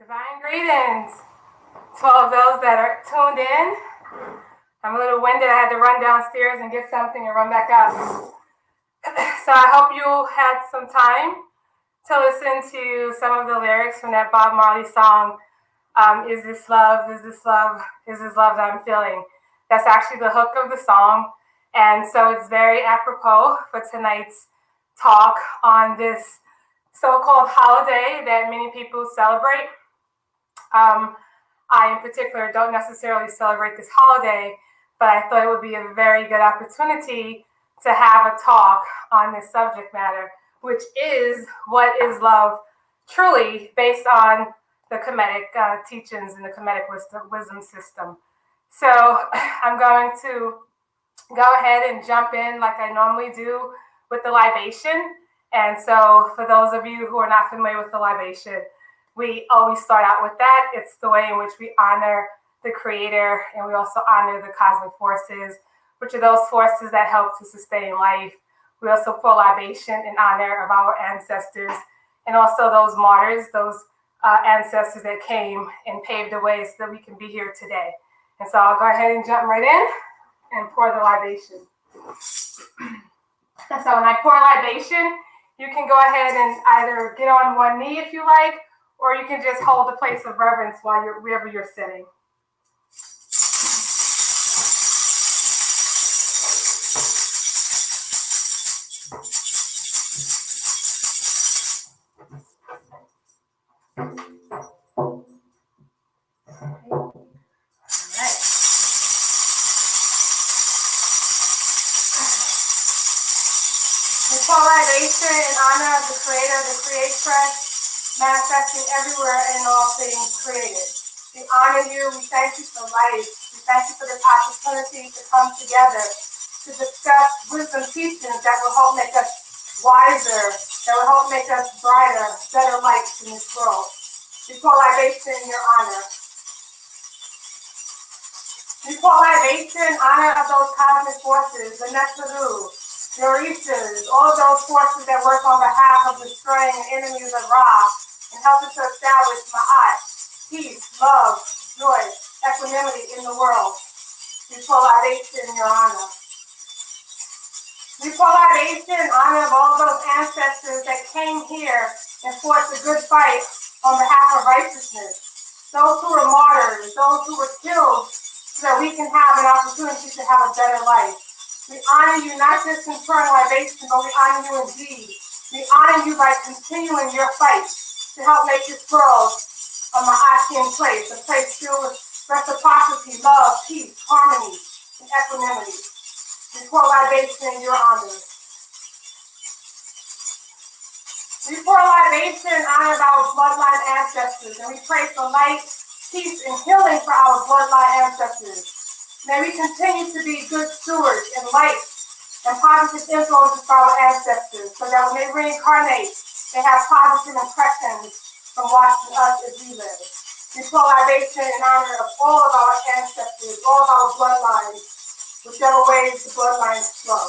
Divine greetings to all of those that are tuned in. I'm a little winded. I had to run downstairs and get something and run back up. So I hope you had some time to listen to some of the lyrics from that Bob Marley song, Is This Love, Is This Love, Is This Love That I'm Feeling. That's actually the hook of the song. And so it's very apropos for tonight's talk on this so-called holiday that many people celebrate. I, in particular, don't necessarily celebrate this holiday, but I thought it would be a very good opportunity to have a talk on this subject matter, which is what is love truly, based on the Kemetic teachings and the Kemetic wisdom system. So I'm going to go ahead and jump in like I normally do with the libation. And so for those of you who are not familiar with the libation, we always start out with that. It's the way in which we honor the Creator, and we also honor the cosmic forces, which are those forces that help to sustain life. We also pour libation in honor of our ancestors and also those martyrs, those ancestors that came and paved the way so that we can be here today. And so I'll go ahead and jump right in and pour the libation. And so when I pour libation, you can go ahead and either get on one knee if you like, or you can just hold a place of reverence while wherever you're sitting. Libation in honor of the Creator, the Creatress, manifesting everywhere and in all things created. We honor you. We thank you for life. We thank you for this opportunity to come together to discuss wisdom teachings that will help make us wiser, that will help make us brighter, better lights in this world. We pour libation in your honor. We pour libation in honor of those cosmic forces, the Nesaru, the Orishas, all of those forces that work on behalf of destroying enemies of Ra and helping to establish Maat, peace, love, joy, equanimity in the world. We pour libation in your honor. We pour libation in honor of all those ancestors that came here and fought the good fight on behalf of righteousness. Those who were martyrs, those who were killed so that we can have an opportunity to have a better life. We honor you not just in pouring libation, but we honor you indeed. We honor you by continuing your fight to help make this world a Maatian place, a place filled with reciprocity, love, peace, harmony, and equanimity. We pour libation in your honor. We pour libation in honor of our bloodline ancestors, and we pray for light, peace, and healing for our bloodline ancestors. May we continue to be good stewards and light and positive influences for our ancestors so that when they reincarnate, they have positive impressions from watching us as we live. We pour libation in honor of all of our ancestors, all of our bloodlines, whichever ways the bloodlines flow.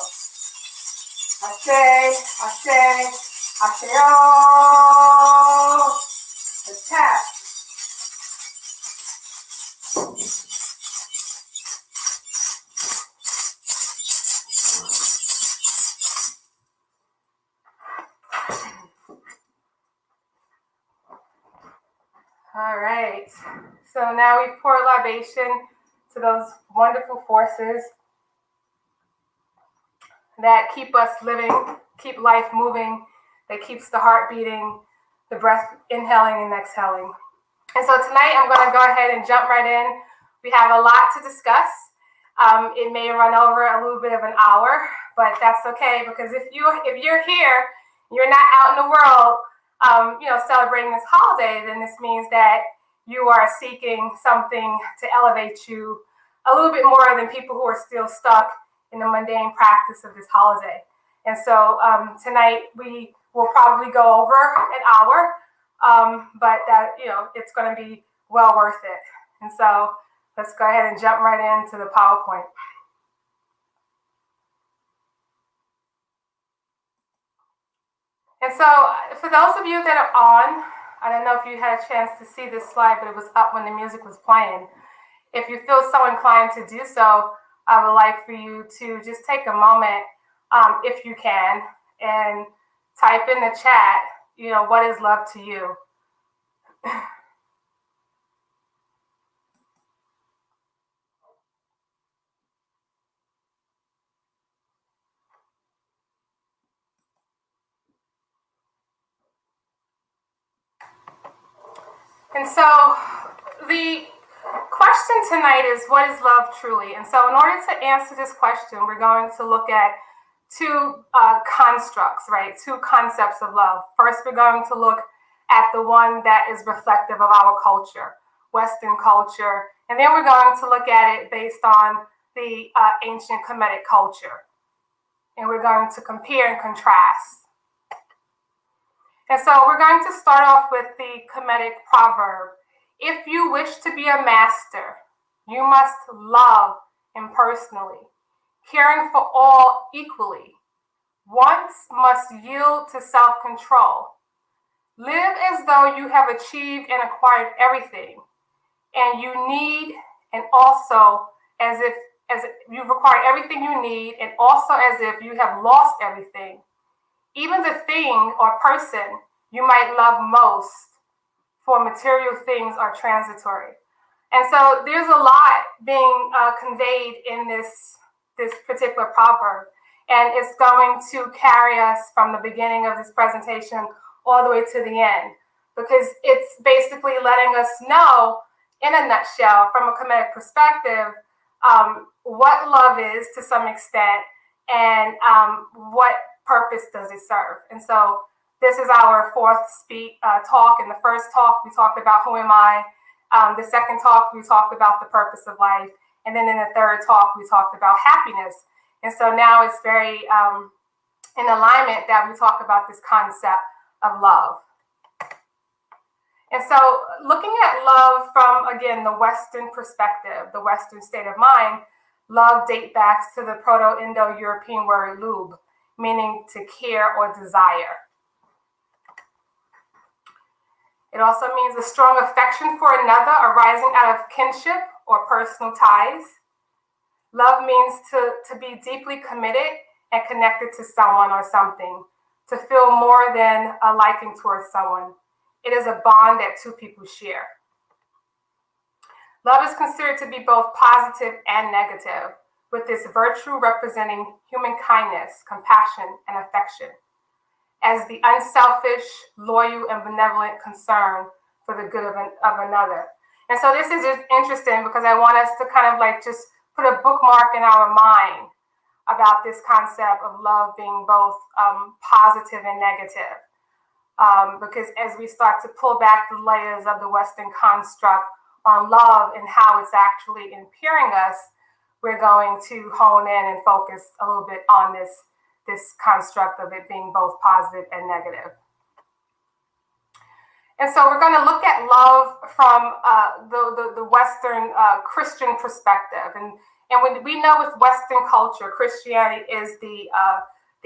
Ashe, Asheo, the tap. All right, so now we pour libation to those wonderful forces that keep us living, keep life moving, that keeps the heart beating, the breath inhaling and exhaling. And so tonight I'm going to go ahead and jump right in. We have a lot to discuss. It may run over a little bit of an hour, but that's okay, because if you're here, you're not out in the world celebrating this holiday, then this means that you are seeking something to elevate you a little bit more than people who are still stuck in the mundane practice of this holiday. And so tonight we will probably go over an hour, but that, it's going to be well worth it. And so let's go ahead and jump right into the PowerPoint. And so for those of you that are on I don't know if you had a chance to see this slide, but it was up when the music was playing. If you feel so inclined to do so, I would like for you to just take a moment, if you can, and type in the chat, what is love to you? And so the question tonight is, what is love truly? And so in order to answer this question, we're going to look at two constructs, right? Two concepts of love. First, we're going to look at the one that is reflective of our culture, Western culture. And then we're going to look at it based on the ancient Kemetic culture. And we're going to compare and contrast. And so we're going to start off with the Kemetic proverb. If you wish to be a master, you must love impersonally, caring for all equally. Once must yield to self-control. Live as though you have achieved and acquired everything, and you need, and also as if you've acquired everything you need, and also as if you have lost everything. Even the thing or person you might love most, for material things are transitory. And so there's a lot being conveyed in this particular proverb. And it's going to carry us from the beginning of this presentation all the way to the end, because it's basically letting us know, in a nutshell, from a Kemetic perspective, what love is to some extent, and what purpose does it serve. And so this is our fourth talk. In the first talk, we talked about who am I. The second talk, we talked about the purpose of life. And then in the third talk, we talked about happiness. And so now it's very in alignment that we talk about this concept of love. And so looking at love from, again, the Western perspective, the Western state of mind, love dates back to the Proto-Indo-European word lub, meaning to care or desire. It also means a strong affection for another arising out of kinship or personal ties. Love means to be deeply committed and connected to someone or something, to feel more than a liking towards someone. It is a bond that two people share. Love is considered to be both positive and negative, with this virtue representing human kindness, compassion, and affection, as the unselfish, loyal, and benevolent concern for the good of another. And so this is just interesting because I want us to kind of like just put a bookmark in our mind about this concept of love being both positive and negative. Because as we start to pull back the layers of the Western construct on love and how it's actually impairing us, we're going to hone in and focus a little bit on this construct of it being both positive and negative. And so we're going to look at love from the Western Christian perspective. And when we know with Western culture, Christianity is the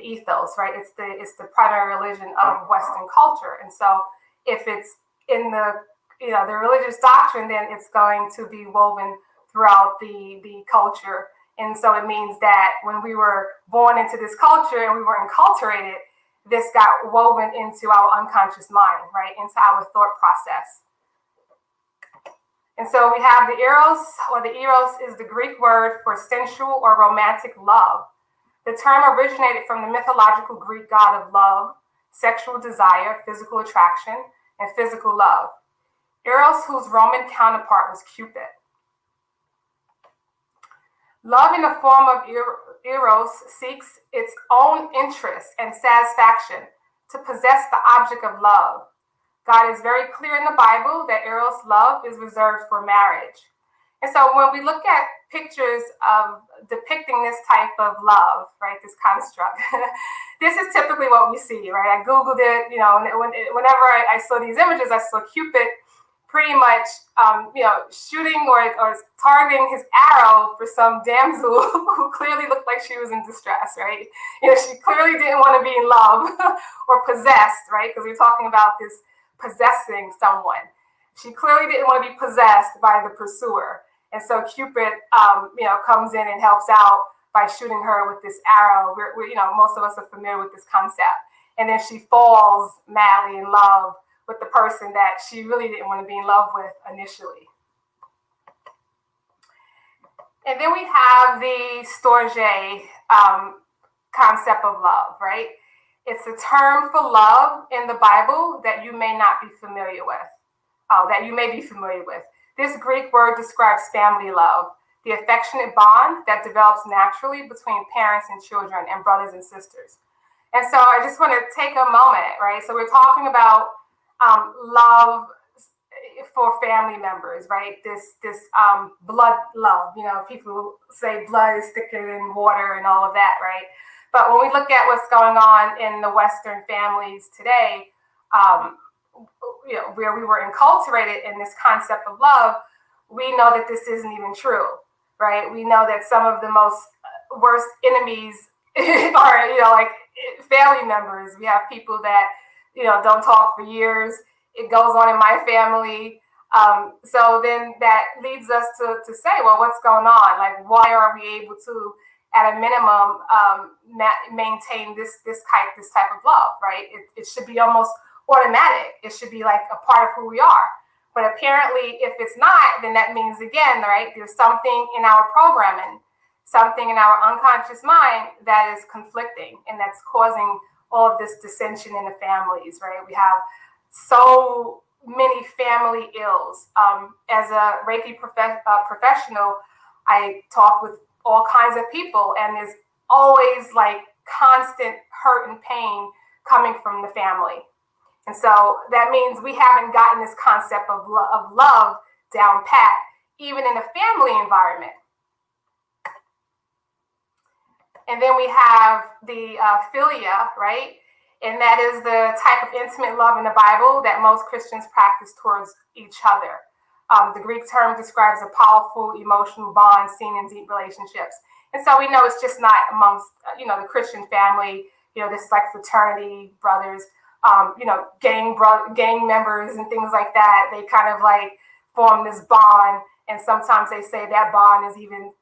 ethos, right? It's the primary religion of Western culture. And so if it's in the religious doctrine, then it's going to be woven throughout the culture. And so it means that when we were born into this culture and we were enculturated, this got woven into our unconscious mind, right? Into our thought process. And so we have the eros, or the eros is the Greek word for sensual or romantic love. The term originated from the mythological Greek god of love, sexual desire, physical attraction, and physical love. Eros, whose Roman counterpart was Cupid. Love in the form of eros seeks its own interest and satisfaction to possess the object of love. God is very clear in the Bible that eros love is reserved for marriage. And so when we look at pictures of depicting this type of love, right, this construct, this is typically what we see, right? I Googled it, whenever I saw these images, I saw Cupid pretty much, shooting or targeting his arrow for some damsel who clearly looked like she was in distress, right? She clearly didn't want to be in love or possessed, right? Because we're talking about this possessing someone. She clearly didn't want to be possessed by the pursuer. And so Cupid, comes in and helps out by shooting her with this arrow. Most of us are familiar with this concept. And then she falls madly in love with the person that she really didn't want to be in love with initially. And then we have the Storjay concept of love, right? It's a term for love in the Bible that you may not be familiar with. That you may be familiar with. This Greek word describes family love, the affectionate bond that develops naturally between parents and children and brothers and sisters. And so I just want to take a moment, right? So we're talking about love for family members, right? This blood love. People say blood is thicker than water and all of that, right? But when we look at what's going on in the Western families today, where we were enculturated in this concept of love, we know that this isn't even true, right? We know that some of the most worst enemies are, like family members. We have people that, don't talk for years. It goes on in my family. So then that leads us to say, well, what's going on? Like, why are we able to, at a minimum, maintain this type of love, right? It should be almost automatic. It should be like a part of who we are. But apparently, if it's not, then that means, again, right, there's something in our programming, something in our unconscious mind that is conflicting and that's causing all of this dissension in the families, right? We have so many family ills. As a Reiki professional, I talk with all kinds of people, and there's always like constant hurt and pain coming from the family. And so that means we haven't gotten this concept of love down pat, even in a family environment. And then we have the philia, right? And that is the type of intimate love in the Bible that most Christians practice towards each other. The Greek term describes a powerful emotional bond seen in deep relationships. And so we know it's just not amongst, the Christian family. This is like fraternity, brothers, gang members and things like that. They kind of like form this bond. And sometimes they say that bond is even,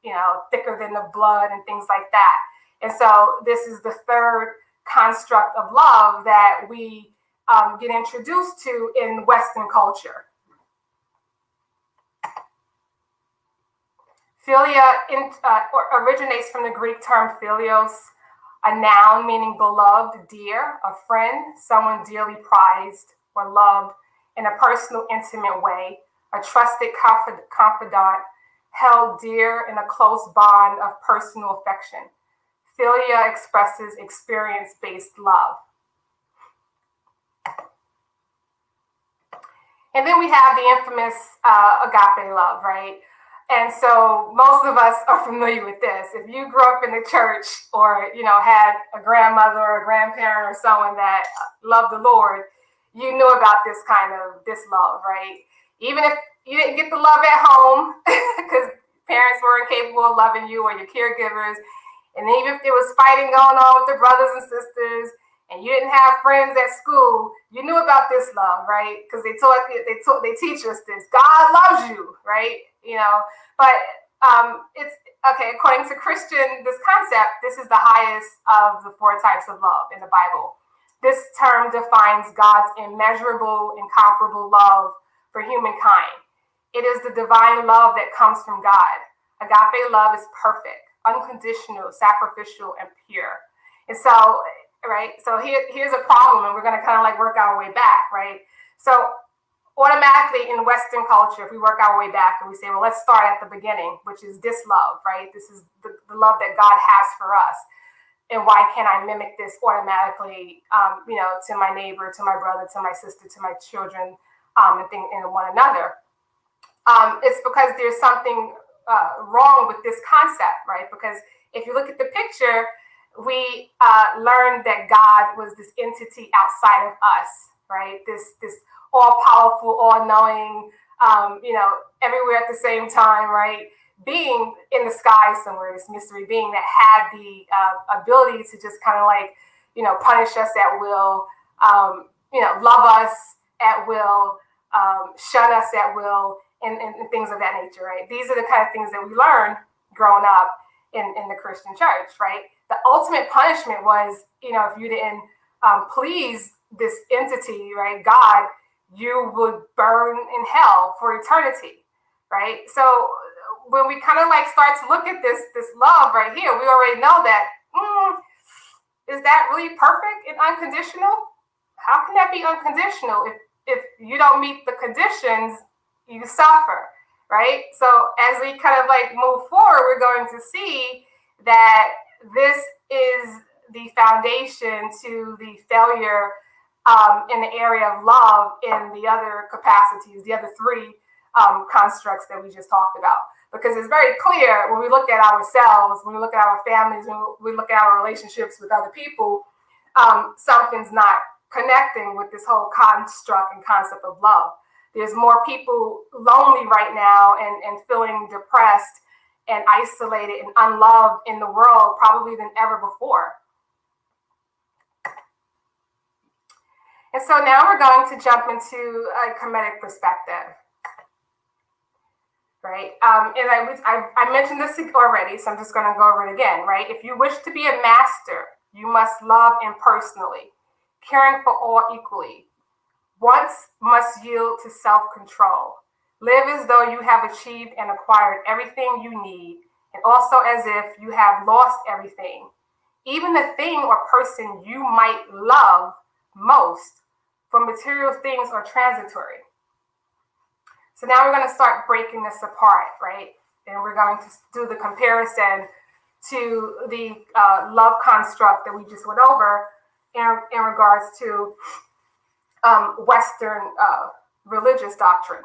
thicker than the blood and things like that. And so this is the third construct of love that we get introduced to in Western culture. Philia originates from the Greek term philios, a noun meaning beloved, dear, a friend, someone dearly prized or loved in a personal, intimate way, a trusted confidant, held dear in a close bond of personal affection. Philia expresses experience-based love. And then we have the infamous agape love, right? And so most of us are familiar with this. If you grew up in the church or, had a grandmother or a grandparent or someone that loved the Lord, you knew about this love, right? Even if you didn't get the love at home because parents were incapable of loving you or your caregivers, and even if there was fighting going on with the brothers and sisters, and you didn't have friends at school, you knew about this love, right? Because they teach us this. God loves you, right? But it's okay. According to this concept, this is the highest of the four types of love in the Bible. This term defines God's immeasurable, incomparable love for humankind. It is the divine love that comes from God. Agape love is perfect, unconditional, sacrificial, and pure. And so, right, so here's a problem, and we're going to kind of like work our way back, right? So automatically in Western culture, if we work our way back and we say, well, let's start at the beginning, which is this love, right? This is the love that God has for us. And why can't I mimic this automatically, to my neighbor, to my brother, to my sister, to my children, and one another? It's because there's something wrong with this concept, right? Because if you look at the picture, we learned that God was this entity outside of us, right? This all-powerful, all-knowing, everywhere at the same time, right? Being in the sky somewhere, this mystery being that had the ability to just kind of like, punish us at will, love us, at will, shun us at will, and things of that nature, right? These are the kind of things that we learn growing up in the Christian church, right? The ultimate punishment was, if you didn't please this entity, right, God, you would burn in hell for eternity, right? So when we kind of like start to look at this love right here, we already know that, is that really perfect and unconditional? How can that be unconditional? If you don't meet the conditions, you suffer, right? So as we kind of like move forward, we're going to see that this is the foundation to the failure in the area of love in the other capacities, the other three constructs that we just talked about. Because it's very clear when we look at ourselves, when we look at our families, when we look at our relationships with other people, something's not connecting with this whole construct and concept of love. There's more people lonely right now and feeling depressed and isolated and unloved in the world probably than ever before. And so now we're going to jump into a Kemetic perspective, right? And I mentioned this already, so I'm just going to go over it again, right? If you wish to be a master, you must love impersonally, caring for all equally. Once must yield to self-control. Live as though you have achieved and acquired everything you need, and also as if you have lost everything. Even the thing or person you might love most, for material things are transitory. So now we're going to start breaking this apart, right? And we're going to do the comparison to the love construct that we just went over in regards to Western religious doctrine.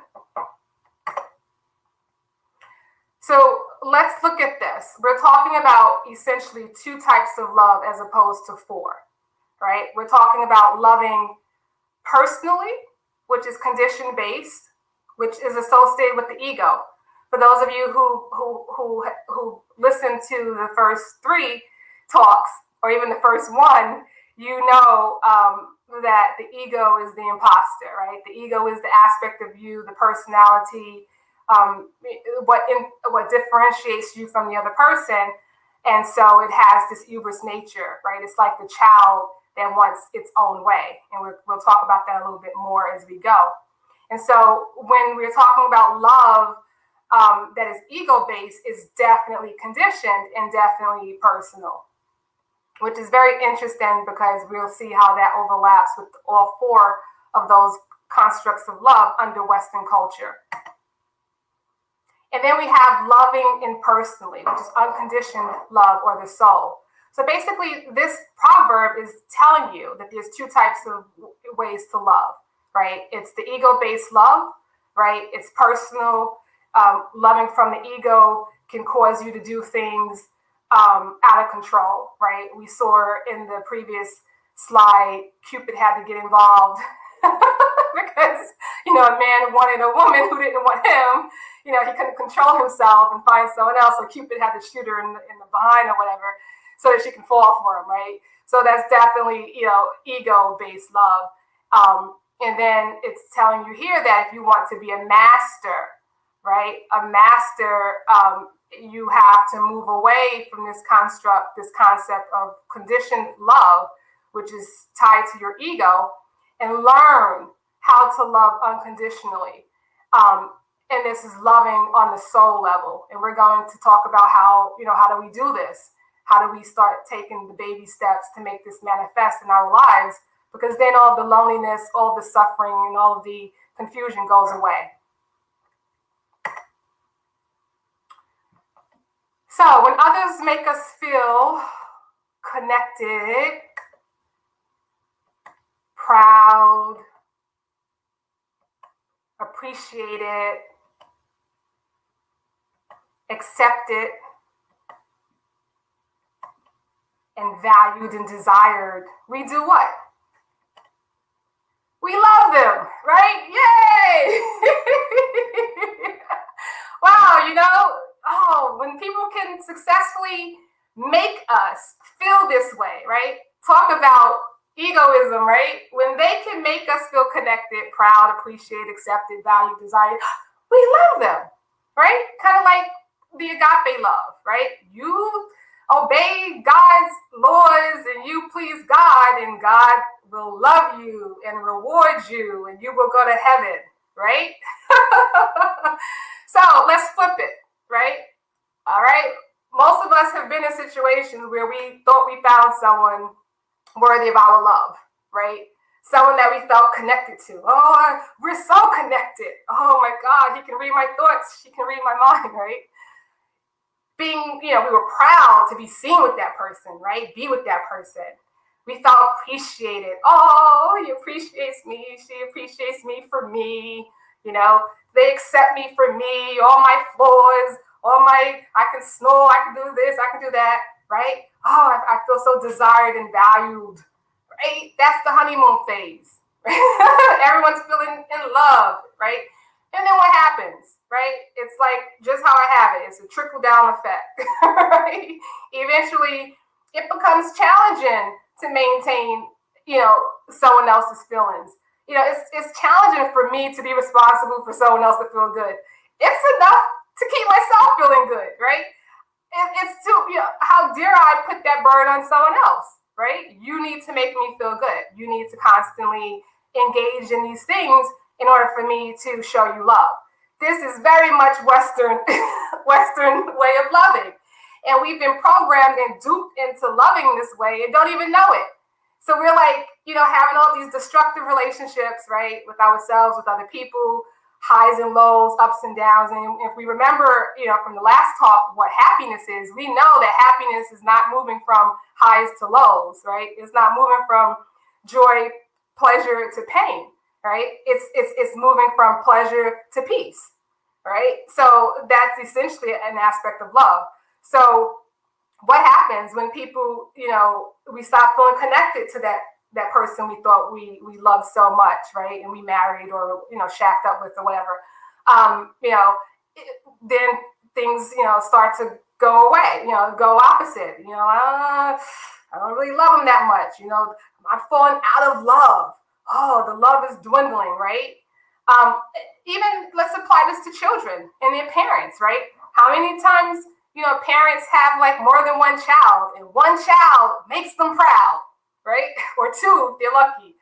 So let's look at this. We're talking about essentially two types of love as opposed to four, right? We're talking about loving personally, which is condition-based, which is associated with the ego. For those of you who listened to the first three talks, or even the first one, you know that the ego is the imposter, right? The ego is the aspect of you, the personality, what differentiates you from the other person. And so it has this hubris nature, right? It's like the child that wants its own way. And we'll talk about that a little bit more as we go. And so when we're talking about love that is ego-based, is definitely conditioned and definitely personal, which is very interesting because we'll see how that overlaps with all four of those constructs of love under Western culture. And then we have loving impersonally, which is unconditioned love or the soul. So basically, this proverb is telling you that there's two types of ways to love, right? It's the ego-based love, right? It's personal. Loving from the ego can cause you to do things out of control, right? We saw in the previous slide, Cupid had to get involved because, a man wanted a woman who didn't want him. He couldn't control himself and find someone else. So Cupid had to shoot her in the behind or whatever so that she can fall for him, right? So that's definitely, ego-based love. And then it's telling you here that if you want to be a master, right? A master, you have to move away from this construct, this concept of conditioned love, which is tied to your ego, and learn how to love unconditionally. And this is loving on the soul level. And we're going to talk about how do we do this? How do we start taking the baby steps to make this manifest in our lives? Because then all the loneliness, all the suffering, and all of the confusion goes away. So when others make us feel connected, proud, appreciated, accepted, and valued and desired, we do what? We love them, right? Yay! Wow, when people can successfully make us feel this way, right? Talk about, egoism, right? When they can make us feel connected, proud, appreciated, accepted, valued, desired, we love them, right? Kind of like the agape love, right? You obey God's laws and you please God, and God will love you and reward you, and you will go to heaven, right? So let's flip it, right? All right. Most of us have been in situations where we thought we found someone worthy of our love, right? Someone that we felt connected to. Oh, we're so connected. Oh my God, he can read my thoughts. She can read my mind, right? Being, we were proud to be seen with that person, right? Be with that person. We felt appreciated. Oh, he appreciates me. She appreciates me for me. They accept me for me, all my flaws, I can snore, I can do this, I can do that, right? Oh, I feel so desired and valued, right? That's the honeymoon phase. Right? Everyone's feeling in love, right? And then what happens, right? It's like just how I have it. It's a trickle down effect, right? Eventually, it becomes challenging to maintain, someone else's feelings. It's challenging for me to be responsible for someone else to feel good. It's enough to keep myself feeling good, right? It's too, how dare I put that burden on someone else, right? You need to make me feel good. You need to constantly engage in these things in order for me to show you love. This is very much Western way of loving. And we've been programmed and duped into loving this way and don't even know it. So we're like, having all these destructive relationships, right, with ourselves, with other people, highs and lows, ups and downs. And if we remember, from the last talk, what happiness is, we know that happiness is not moving from highs to lows, right? It's not moving from joy, pleasure to pain, right? It's moving from pleasure to peace, right? So that's essentially an aspect of love. So what happens when people, we stop feeling connected to that person we thought we loved so much, right? And we married or, shacked up with or whatever. Then things, start to go away, go opposite. I don't really love them that much. I'm falling out of love. Oh, the love is dwindling, right? Even let's apply this to children and their parents, right? How many times, parents have like more than one child, and one child makes them proud, right? Or two, if they're lucky.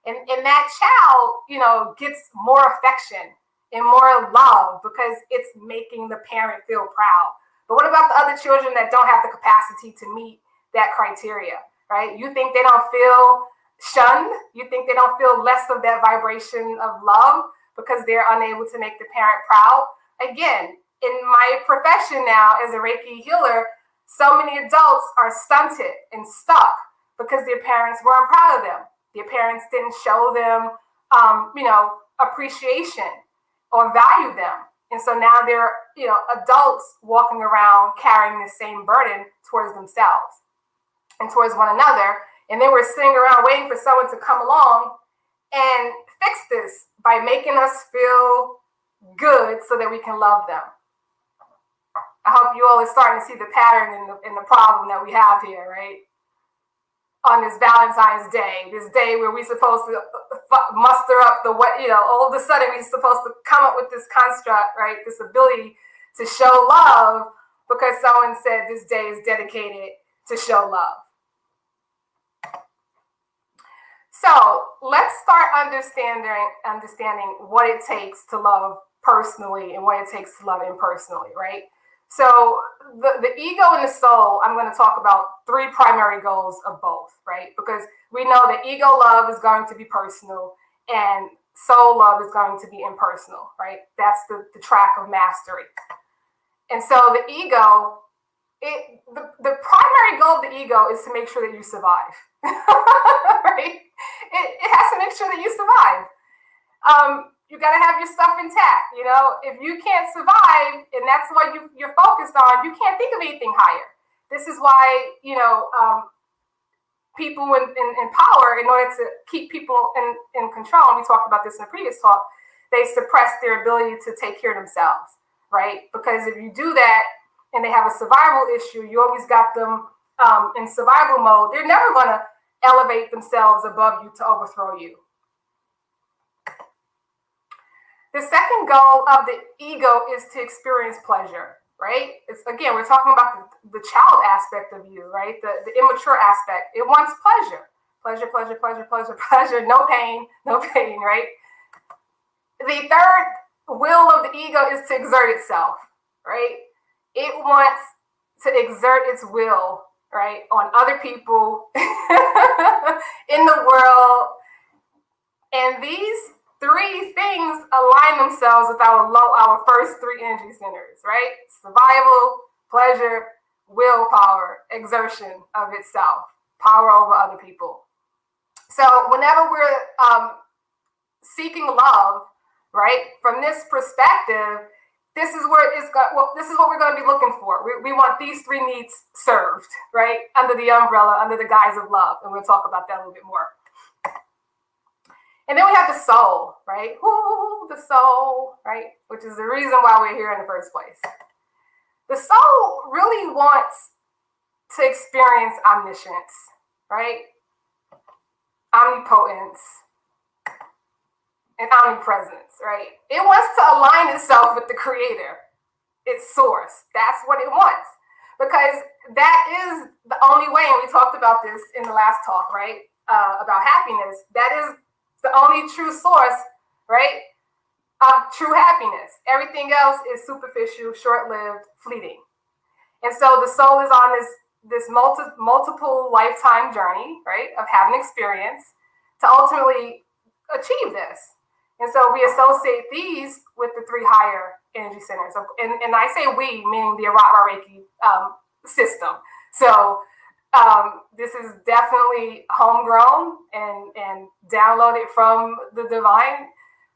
And that child, gets more affection and more love because it's making the parent feel proud. But what about the other children that don't have the capacity to meet that criteria, right? You think they don't feel shunned? You think they don't feel less of that vibration of love because they're unable to make the parent proud? Again, in my profession now as a Reiki healer, so many adults are stunted and stuck because their parents weren't proud of them. Their parents didn't show them, appreciation or value them. And so now they're, adults walking around carrying the same burden towards themselves and towards one another. And then we're sitting around waiting for someone to come along and fix this by making us feel good so that we can love them. I hope you all are starting to see the pattern in the problem that we have here, right? On this Valentine's Day, this day where we're supposed to muster up all of a sudden we're supposed to come up with this construct, right? This ability to show love because someone said this day is dedicated to show love. So let's start understanding what it takes to love personally and what it takes to love impersonally, right? So the ego and the soul, I'm going to talk about three primary goals of both, right? Because we know that ego love is going to be personal and soul love is going to be impersonal, right? That's the track of mastery. And so the ego, the primary goal of the ego is to make sure that you survive, right? It has to make sure that you survive. You got to have your stuff intact. If you can't survive and that's what you're focused on, you can't think of anything higher. This is why, people in power, in order to keep people in control, and we talked about this in the previous talk, they suppress their ability to take care of themselves, right? Because if you do that and they have a survival issue, you always got them in survival mode. They're never going to elevate themselves above you to overthrow you. The second goal of the ego is to experience pleasure, right? It's, again, we're talking about the child aspect of you, right? The immature aspect. It wants pleasure. Pleasure, pleasure, pleasure, pleasure, pleasure. No pain, right? The third will of the ego is to exert itself, right? It wants to exert its will, right, on other people in the world. And these three things align themselves with our first three energy centers, right? Survival, pleasure, willpower, exertion of itself, power over other people. So whenever we're seeking love, right, from this perspective, this is where this is what we're going to be looking for. We want these three needs served, right, under the umbrella, under the guise of love, and we'll talk about that a little bit more. And then we have the soul, right? Ooh, the soul, right? Which is the reason why we're here in the first place. The soul really wants to experience omniscience, right? Omnipotence and omnipresence, right? It wants to align itself with the creator, its source. That's what it wants. Because that is the only way, and we talked about this in the last talk, right? About happiness. That is the only true source, right, of true happiness. Everything else is superficial, short-lived, fleeting. And so the soul is on this multiple lifetime journey, right, of having experience to ultimately achieve this. And so we associate these with the three higher energy centers. And I say we, meaning the Reiki system. So this is definitely homegrown and downloaded from the divine.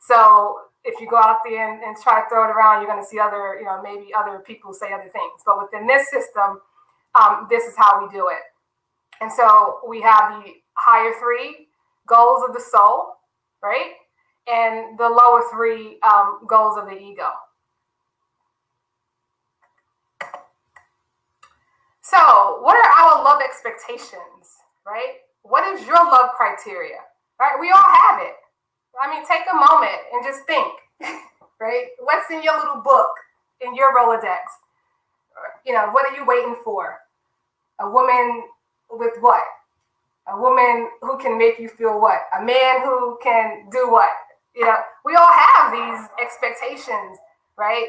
So if you go out there and try to throw it around, you're going to see other, maybe other people say other things. But within this system, this is how we do it. And so we have the higher three goals of the soul, right? And the lower three goals of the ego. So what are our love expectations, right? What is your love criteria, right? We all have it. I mean, take a moment and just think, right? What's in your little book, in your Rolodex? What are you waiting for? A woman with what? A woman who can make you feel what? A man who can do what? We all have these expectations, right?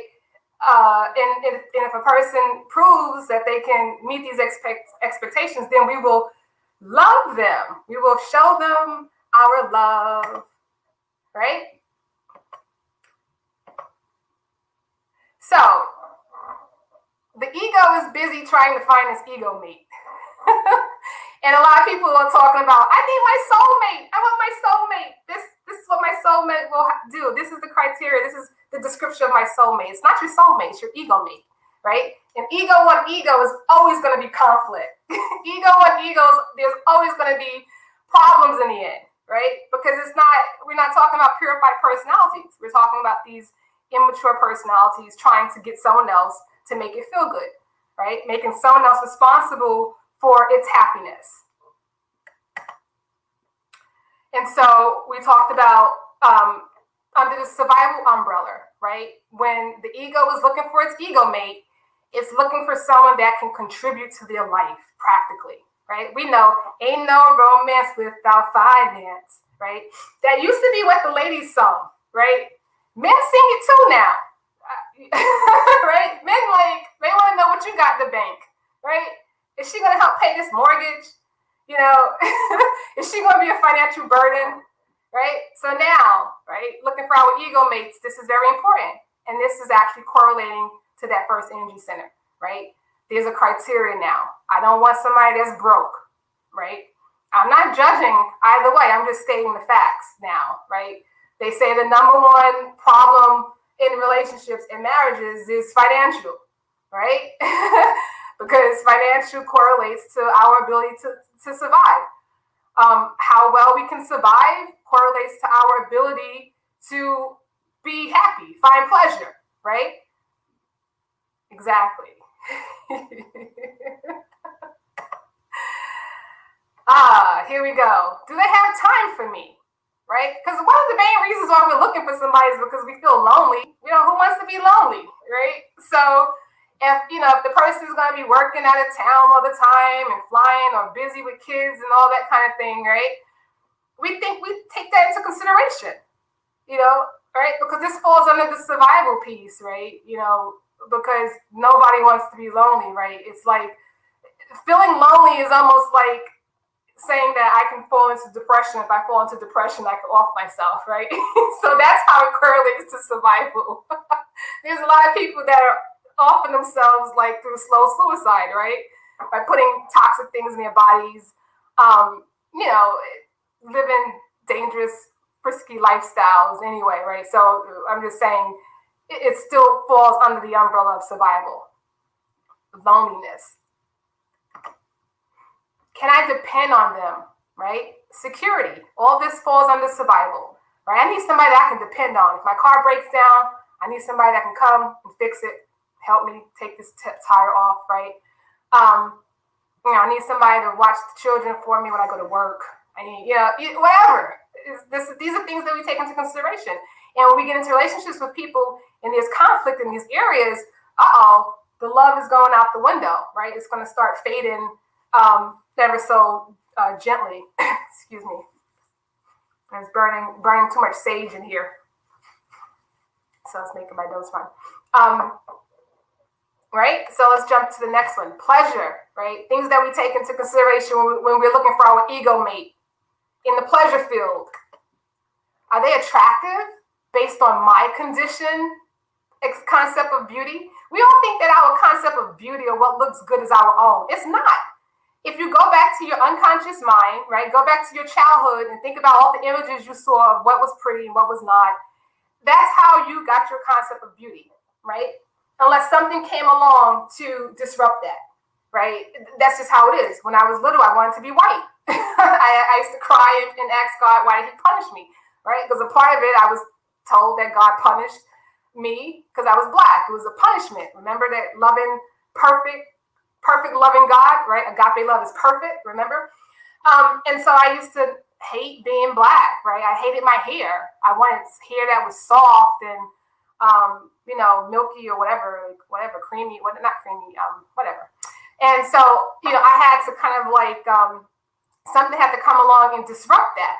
And if a person proves that they can meet these expectations, then we will love them. We will show them our love, right? So the ego is busy trying to find its ego mate. And a lot of people are talking about, I need my soulmate. I want my soulmate. This is what my soulmate will do. This is the criteria. This is the description of my soulmate. It's not your soulmate. It's your ego mate, right? And ego on ego is always going to be conflict. Ego on egos, there's always going to be problems in the end, right? Because we're not talking about purified personalities. We're talking about these immature personalities trying to get someone else to make it feel good, right? Making someone else responsible for its happiness. And so we talked about under the survival umbrella, right? When the ego is looking for its ego mate, it's looking for someone that can contribute to their life practically, right? We know ain't no romance without finance, right? That used to be what the ladies sung, right? Men sing it too now, right? Men they want to know what you got in the bank, right? Is she going to help pay this mortgage? Is she going to be a financial burden? Right? So now, right, looking for our ego mates, this is very important. And this is actually correlating to that first energy center, right? There's a criteria now. I don't want somebody that's broke, right? I'm not judging either way. I'm just stating the facts now, right? They say the number one problem in relationships and marriages is financial, right? Because financial correlates to our ability to survive. How well we can survive correlates to our ability to be happy, find pleasure, right? Exactly. God. Here we go. Do they have time for me? Right? Because one of the main reasons why we're looking for somebody is because we feel lonely. Who wants to be lonely, right? So if the person is going to be working out of town all the time and flying or busy with kids and all that kind of thing, right? We take that into consideration, right? Because this falls under the survival piece, right? Because nobody wants to be lonely, right? It's like feeling lonely is almost like saying that I can fall into depression. If I fall into depression, I can off myself, right? So that's how it correlates to survival. There's a lot of people that are offing themselves like through slow suicide, right? By putting toxic things in their bodies, living dangerous, risky lifestyles anyway, right? So I'm just saying it still falls under the umbrella of survival. Loneliness. Can I depend on them, right? Security. All this falls under survival, right? I need somebody that I can depend on. If my car breaks down, I need somebody that can come and fix it, help me take this tire off, right? I need somebody to watch the children for me when I go to work. I need, whatever. These are things that we take into consideration. And when we get into relationships with people and there's conflict in these areas, the love is going out the window, right? It's going to start fading ever so gently. Excuse me. There's burning too much sage in here. So it's making my nose run. Right? So let's jump to the next one. Pleasure, right? Things that we take into consideration when we're looking for our ego mate. In the pleasure field, are they attractive based on my concept of beauty? We all think that our concept of beauty or what looks good is our own. It's not. If you go back to your unconscious mind, right, go back to your childhood and think about all the images you saw of what was pretty and what was not, that's how you got your concept of beauty, right? Unless something came along to disrupt that, right? That's just how it is. When I was little, I wanted to be white. I used to cry and ask God, why did he punish me, right? Because a part of it, I was told that God punished me because I was black. It was a punishment. Remember that loving, perfect loving God, right? Agape love is perfect, remember? And so I used to hate being black, right? I hated my hair. I wanted hair that was soft and, milky or whatever, creamy, not creamy, whatever. And so, I had to kind of like, something had to come along and disrupt that.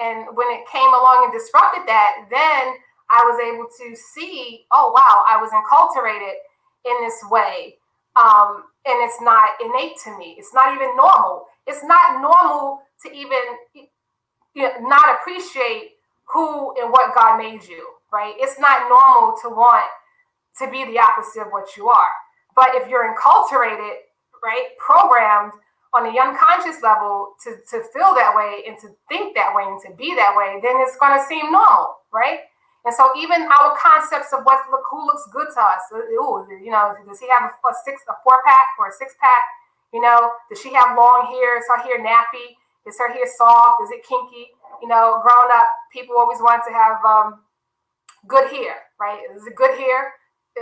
And when it came along and disrupted that, then I was able to see, oh, wow, I was enculturated in this way. And it's not innate to me. It's not even normal. It's not normal to even not appreciate who and what God made you, right? It's not normal to want to be the opposite of what you are. But if you're enculturated, right, programmed on the unconscious level to feel that way and to think that way and to be that way, then it's going to seem normal, right? And so even our concepts of who looks good to us, does he have a 4-pack or a 6-pack? Does she have long hair? Is her hair nappy? Is her hair soft? Is it kinky? Growing up, people always wanted to have good hair, right? Is it good hair?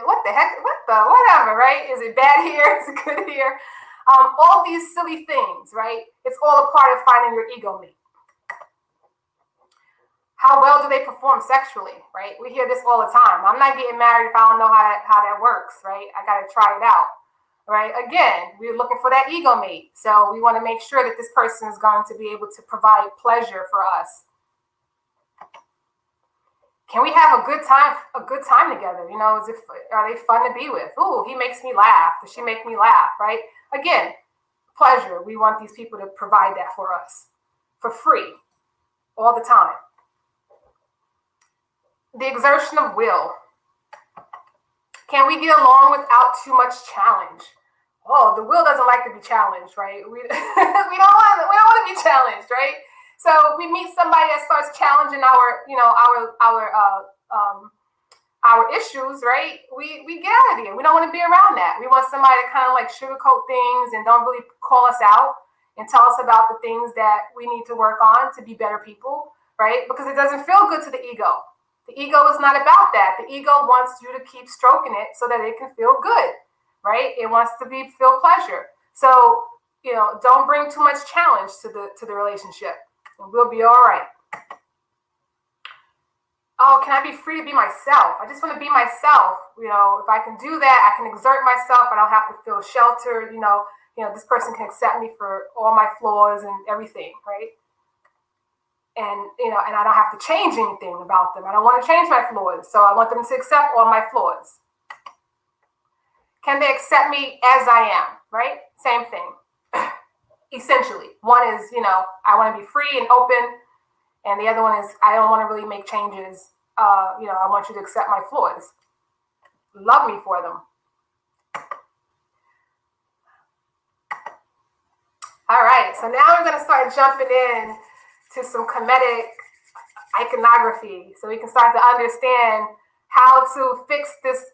What the heck? Whatever, right? Is it bad hair? Is it good hair? All these silly things, right? It's all a part of finding your ego mate. How well do they perform sexually, right? We hear this all the time. I'm not getting married if I don't know how that works, right? I got to try it out, right? Again, we're looking for that ego mate. So we want to make sure that this person is going to be able to provide pleasure for us. Can we have a good time together? Are they fun to be with? Ooh, he makes me laugh. Does she make me laugh, right? Again, pleasure. We want these people to provide that for us for free all the time. The exertion of will. Can we get along without too much challenge? Oh, the will doesn't like to be challenged, right? We don't want to be challenged, right? So if we meet somebody that starts challenging our issues, right? We get out of here. We don't want to be around that. We want somebody to kind of like sugarcoat things and don't really call us out and tell us about the things that we need to work on to be better people, right? Because it doesn't feel good to the ego. The ego is not about that. The ego wants you to keep stroking it so that it can feel good, right? It wants to feel pleasure. So, don't bring too much challenge to the relationship, and we'll be all right. Oh, can I be free to be myself? I just want to be myself. If I can do that, I can exert myself. I don't have to feel sheltered. This person can accept me for all my flaws and everything, right? And and I don't have to change anything about them. I don't want to change my flaws, so I want them to accept all my flaws. Can they accept me as I am, right? Same thing. Essentially, one is, I want to be free and open, and the other one is, I don't want to really make changes. I want you to accept my flaws. Love me for them. All right, so now we're going to start jumping in to some Kemetic iconography, so we can start to understand how to fix this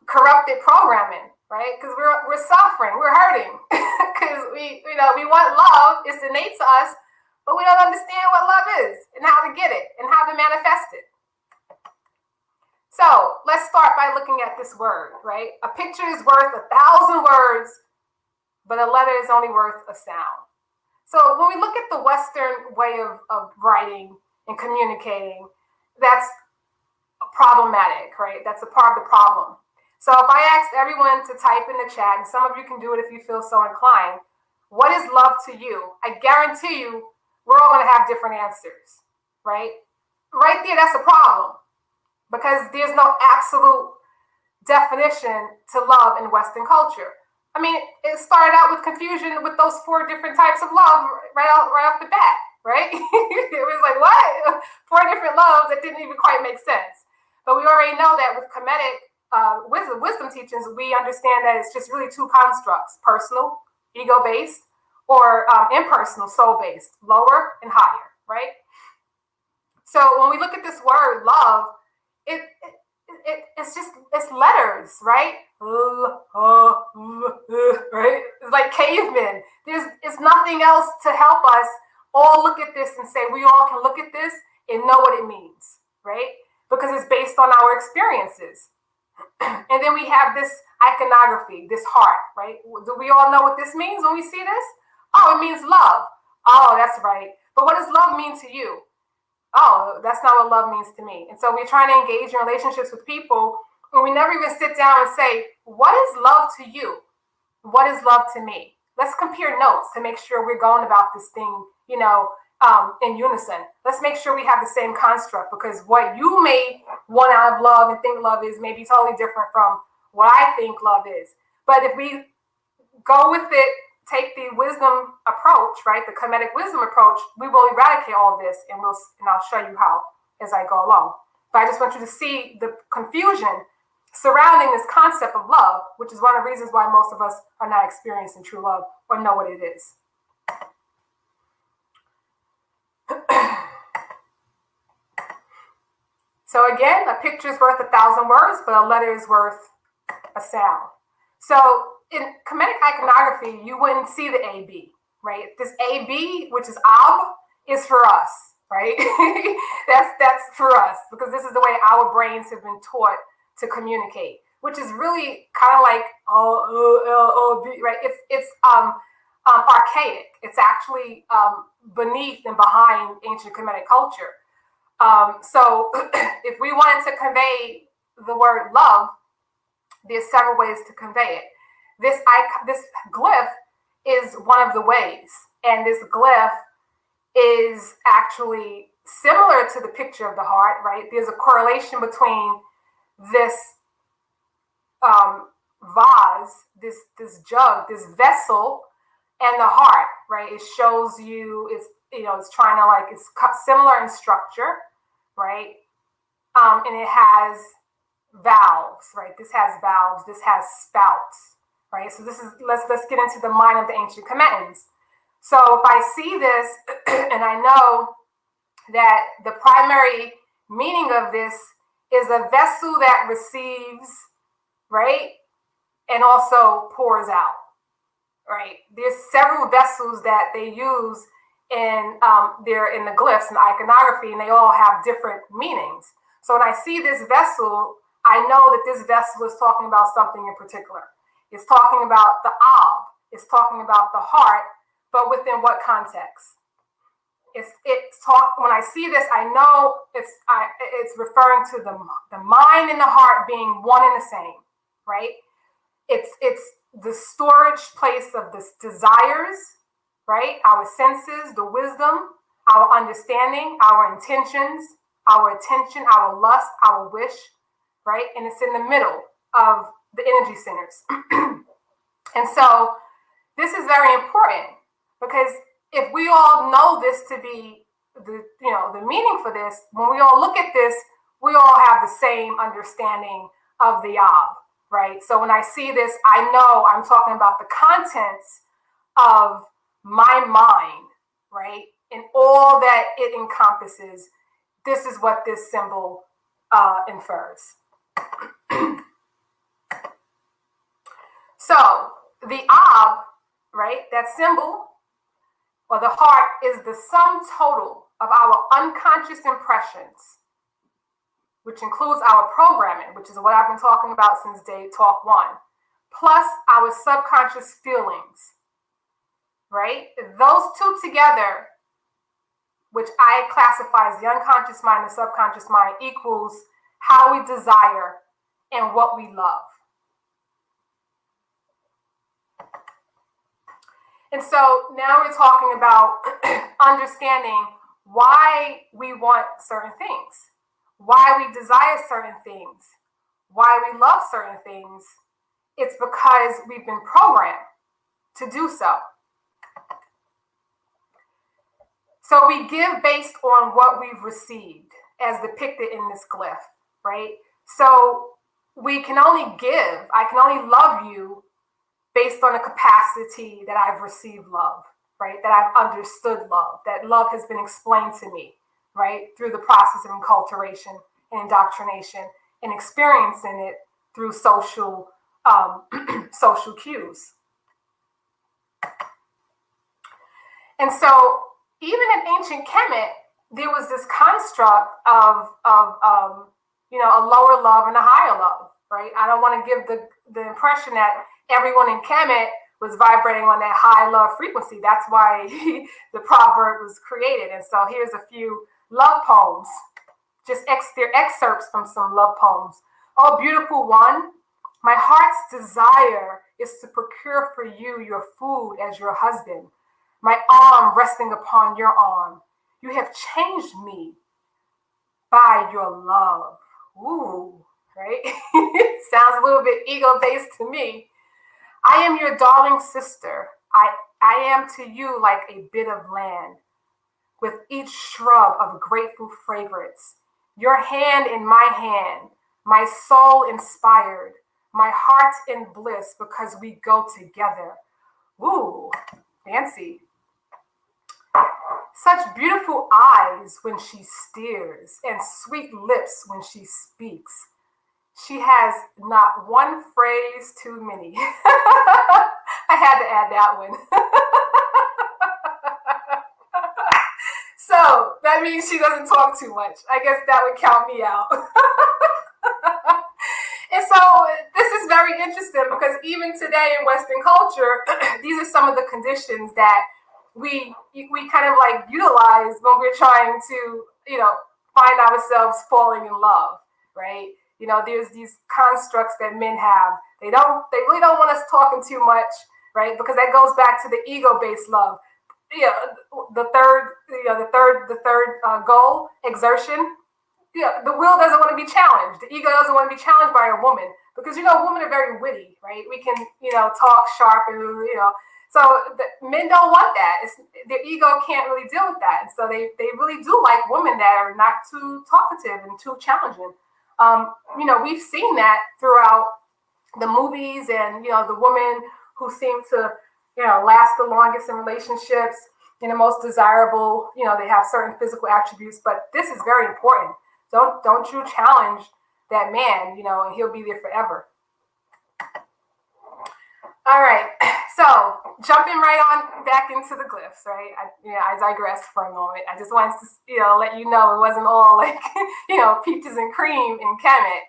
corrupted programming, right? Because we're suffering, we're hurting, because we want love. It's innate to us, but we don't understand what love is and how to get it and how to manifest it. So let's start by looking at this word, right? A picture is worth 1,000 words, but a letter is only worth a sound. So when we look at the Western way of writing and communicating, that's problematic, right? That's a part of the problem. So if I asked everyone to type in the chat, and some of you can do it if you feel so inclined, what is love to you? I guarantee you, we're all going to have different answers, right? Right there, that's a problem, because there's no absolute definition to love in Western culture. I mean, it started out with confusion with those 4 different types of love right off the bat, right? It was like, what? 4 different loves that didn't even quite make sense. But we already know that with Kemetic wisdom teachings, we understand that it's just really 2 constructs: personal, ego-based, or impersonal, soul-based, lower and higher, right? So when we look at this word love, it's letters, right? Right? It's like cavemen. It's nothing else to help us all look at this and say we all can look at this and know what it means, right? Because it's based on our experiences. And then we have this iconography, this heart, right? Do we all know what this means when we see this? Oh, it means love. Oh, that's right. But what does love mean to you? Oh, that's not what love means to me. And so we're trying to engage in relationships with people, and we never even sit down and say, what is love to you? What is love to me? Let's compare notes to make sure we're going about this thing, in unison. Let's make sure we have the same construct, because what you may want out of love and think love is may be totally different from what I think love is. But if we go with it, take the wisdom approach, right? The Kemetic wisdom approach, we will eradicate all this, and I'll show you how as I go along. But I just want you to see the confusion surrounding this concept of love, which is one of the reasons why most of us are not experiencing true love or know what it is. So again, a picture is worth 1,000 words, but a letter is worth a sound. So in Kemetic iconography, you wouldn't see the AB, right? This AB, which is Ab, is for us, right? that's for us, because this is the way our brains have been taught to communicate, which is really kind of like right? It's archaic. It's actually beneath and behind ancient Kemetic culture. So if we wanted to convey the word love, there's several ways to convey it. This glyph is one of the ways, and this glyph is actually similar to the picture of the heart, right? There's a correlation between this vase, this jug, this vessel, and the heart, right? It shows you, it's trying to it's similar in structure, right? And it has valves, right? This has valves, this has spouts, right? So let's get into the mind of the ancient Kemetans. So if I see this and I know that the primary meaning of this is a vessel that receives, right? And also pours out, right? There's several vessels that they use in the glyphs and the iconography, and they all have different meanings. So when I see this vessel, I know that this vessel is talking about something in particular. It's talking about the Ab. It's talking about the heart, but within what context? It's talk. When I see this, I know it's referring to the mind and the heart being one and the same, right? It's the storage place of the desires, right? Our senses, the wisdom, our understanding, our intentions, our attention, our lust, our wish, right? And it's in the middle of the energy centers. And so this is very important, because if we all know this to be the meaning for this, when we all look at this, we all have the same understanding of the Ab, right? So when I see this, I know I'm talking about the contents of my mind, right? And all that it encompasses. This is what this symbol infers. So the Ab, right, that symbol, or the heart, is the sum total of our unconscious impressions, which includes our programming, which is what I've been talking about since day talk 1, plus our subconscious feelings, right? Those two together, which I classify as the unconscious mind and subconscious mind, equals how we desire and what we love. And so now we're talking about understanding why we want certain things, why we desire certain things, why we love certain things. It's because we've been programmed to do so. So we give based on what we've received, as depicted in this glyph, right? So we can only give, I can only love you based on the capacity that I've received love, right? That I've understood love, that love has been explained to me, right? Through the process of enculturation and indoctrination, and experiencing it through social cues. And so even in ancient Kemet, there was this construct of a lower love and a higher love, right? I don't want to give the impression that everyone in Kemet was vibrating on that high love frequency. That's why the proverb was created. And so here's a few love poems, just excerpts from some love poems. Oh, beautiful one, my heart's desire is to procure for you your food as your husband, my arm resting upon your arm. You have changed me by your love. Ooh, right? Sounds a little bit ego-based to me. I am your darling sister. I am to you like a bit of land, with each shrub of grateful fragrance. Your hand in my hand, my soul inspired, my heart in bliss, because we go together. Ooh, fancy. Such beautiful eyes when she stares, and sweet lips when she speaks. She has not one phrase too many. I had to add that one. So that means she doesn't talk too much. I guess that would count me out. And so this is very interesting, because even today in Western culture, these are some of the conditions that we kind of like utilize when we're trying to, find ourselves falling in love, right? There's these constructs that men have. They really don't want us talking too much, right? Because that goes back to the ego-based love. The third goal, exertion. The will doesn't want to be challenged. The ego doesn't want to be challenged by a woman, because women are very witty, right? We can talk sharp, and so men don't want that. Their ego can't really deal with that, and so they really do like women that are not too talkative and too challenging. We've seen that throughout the movies, and the women who seem to last the longest in relationships and the most desirable. They have certain physical attributes, but this is very important. Don't you challenge that man, and he'll be there forever. All right, so jumping right on back into the glyphs, right? I digressed for a moment. I just wanted to, let you know it wasn't all like, peaches and cream in Kemet.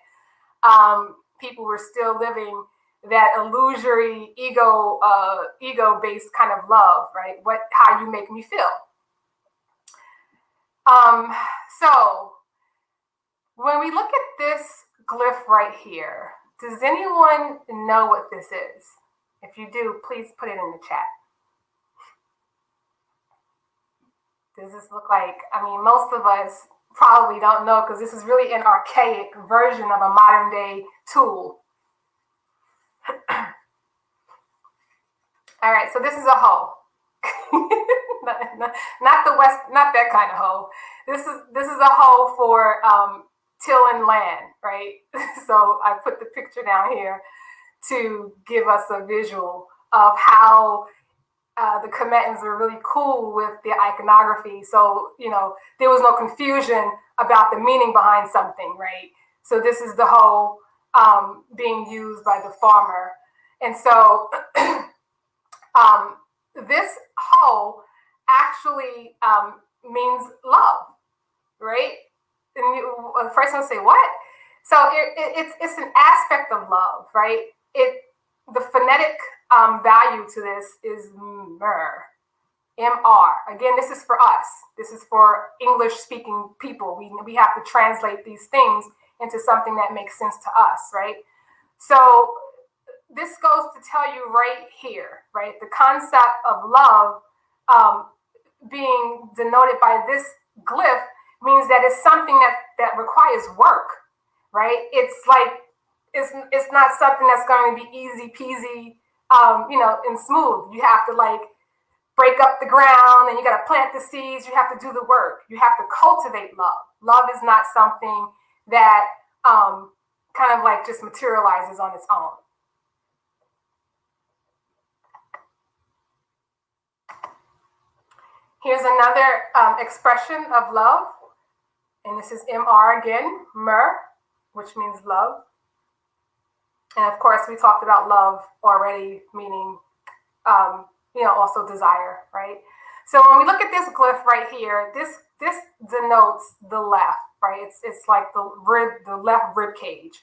People were still living that illusory ego-based kind of love, right? How you make me feel. So when we look at this glyph right here, does anyone know what this is? If you do, please put it in the chat. Does this look like, most of us probably don't know, because this is really an archaic version of a modern day tool. All right, so this is a hoe. not the West, not that kind of hoe. This is a hoe for tilling land, right? So I put the picture down here to give us a visual of how the Kemetans were really cool with the iconography. So, there was no confusion about the meaning behind something, right? So this is the hoe being used by the farmer. And so this hoe actually means love, right? And the first one say, what? So it's an aspect of love, right? The phonetic value to this is mer, M-R. Again, this is for us. This is for English-speaking people. We have to translate these things into something that makes sense to us, right? So this goes to tell you right here, right? The concept of love being denoted by this glyph means that it's something that requires work, right? It's like, it's not something that's going to be easy peasy, and smooth. You have to like break up the ground, and you got to plant the seeds. You have to do the work. You have to cultivate love. Love is not something that kind of like just materializes on its own. Here's another expression of love, and this is MR again, mer, which means love. And of course, we talked about love already, meaning, also desire, right? So when we look at this glyph right here, this denotes the left, right? It's like the left rib cage.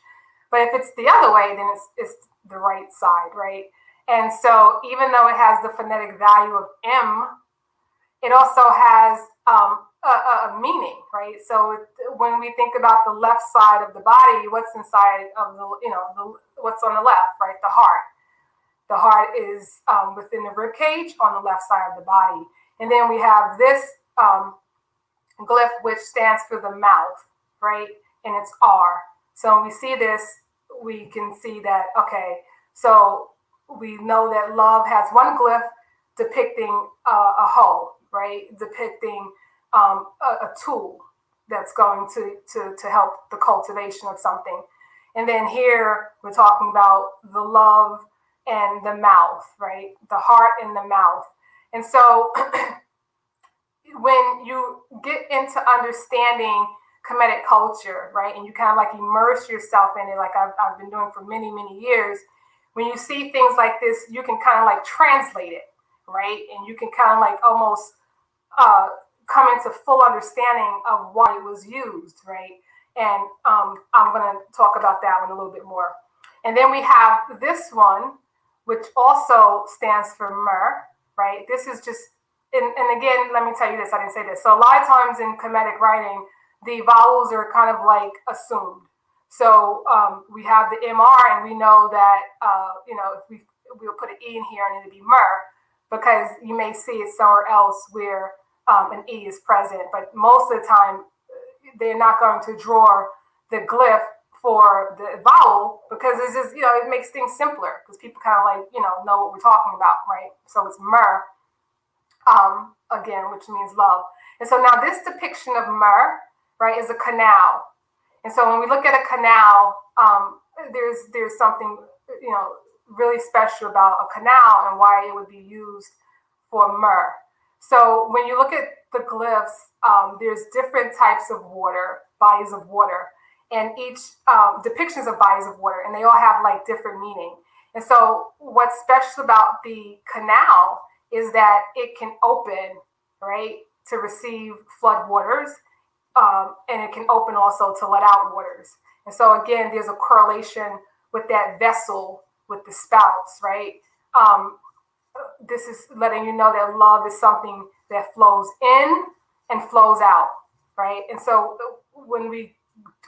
But if it's the other way, then it's the right side, right? And so even though it has the phonetic value of M, it also has a meaning, right? So when we think about the left side of the body, what's inside of what's on the left, right? The heart. The heart is within the rib cage on the left side of the body. And then we have this glyph, which stands for the mouth, right? And it's R. So when we see this, we can see that, okay, so we know that love has one glyph depicting a hoe, right? Depicting a tool that's going to help the cultivation of something. And then here we're talking about the love and the mouth, right? The heart and the mouth. And so when you get into understanding Kemetic culture, right, and you kind of like immerse yourself in it, like I've been doing for many, many years, when you see things like this, you can kind of like translate it, right? And you can kind of like almost come into full understanding of why it was used, right? And I'm going to talk about that one a little bit more. And then we have this one, which also stands for mer, right? This is just, and again, let me tell you this, I didn't say this. So a lot of times in Kemetic writing, the vowels are kind of like assumed. So we have the MR, and we know that, if we'll put an E in here and it'll be mer, because you may see it somewhere else where an E is present, but most of the time they're not going to draw the glyph for the vowel, because it's just, it makes things simpler, because people kind of like, know what we're talking about, right? So it's mer, again, which means love. And so now this depiction of mer, right, is a canal. And so when we look at a canal, there's something, really special about a canal and why it would be used for mer. So when you look at the glyphs, there's different types of water, bodies of water, and each depictions of bodies of water, and they all have like different meaning. And so what's special about the canal is that it can open, right, to receive flood waters, and it can open also to let out waters. And so again, there's a correlation with that vessel, with the spouts, right? This is letting you know that love is something that flows in and flows out, right? And so when we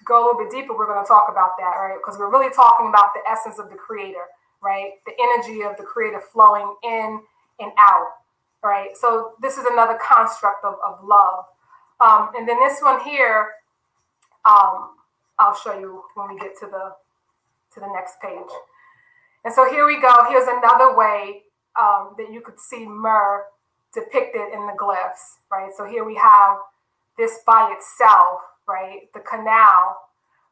go a little bit deeper, we're going to talk about that, right? Because we're really talking about the essence of the creator, right? The energy of the creator flowing in and out, right? So this is another construct of love. And then this one here, I'll show you when we get to the next page. And so here we go. Here's another way that you could see myrrh depicted in the glyphs, right? So here we have this by itself, right? The canal,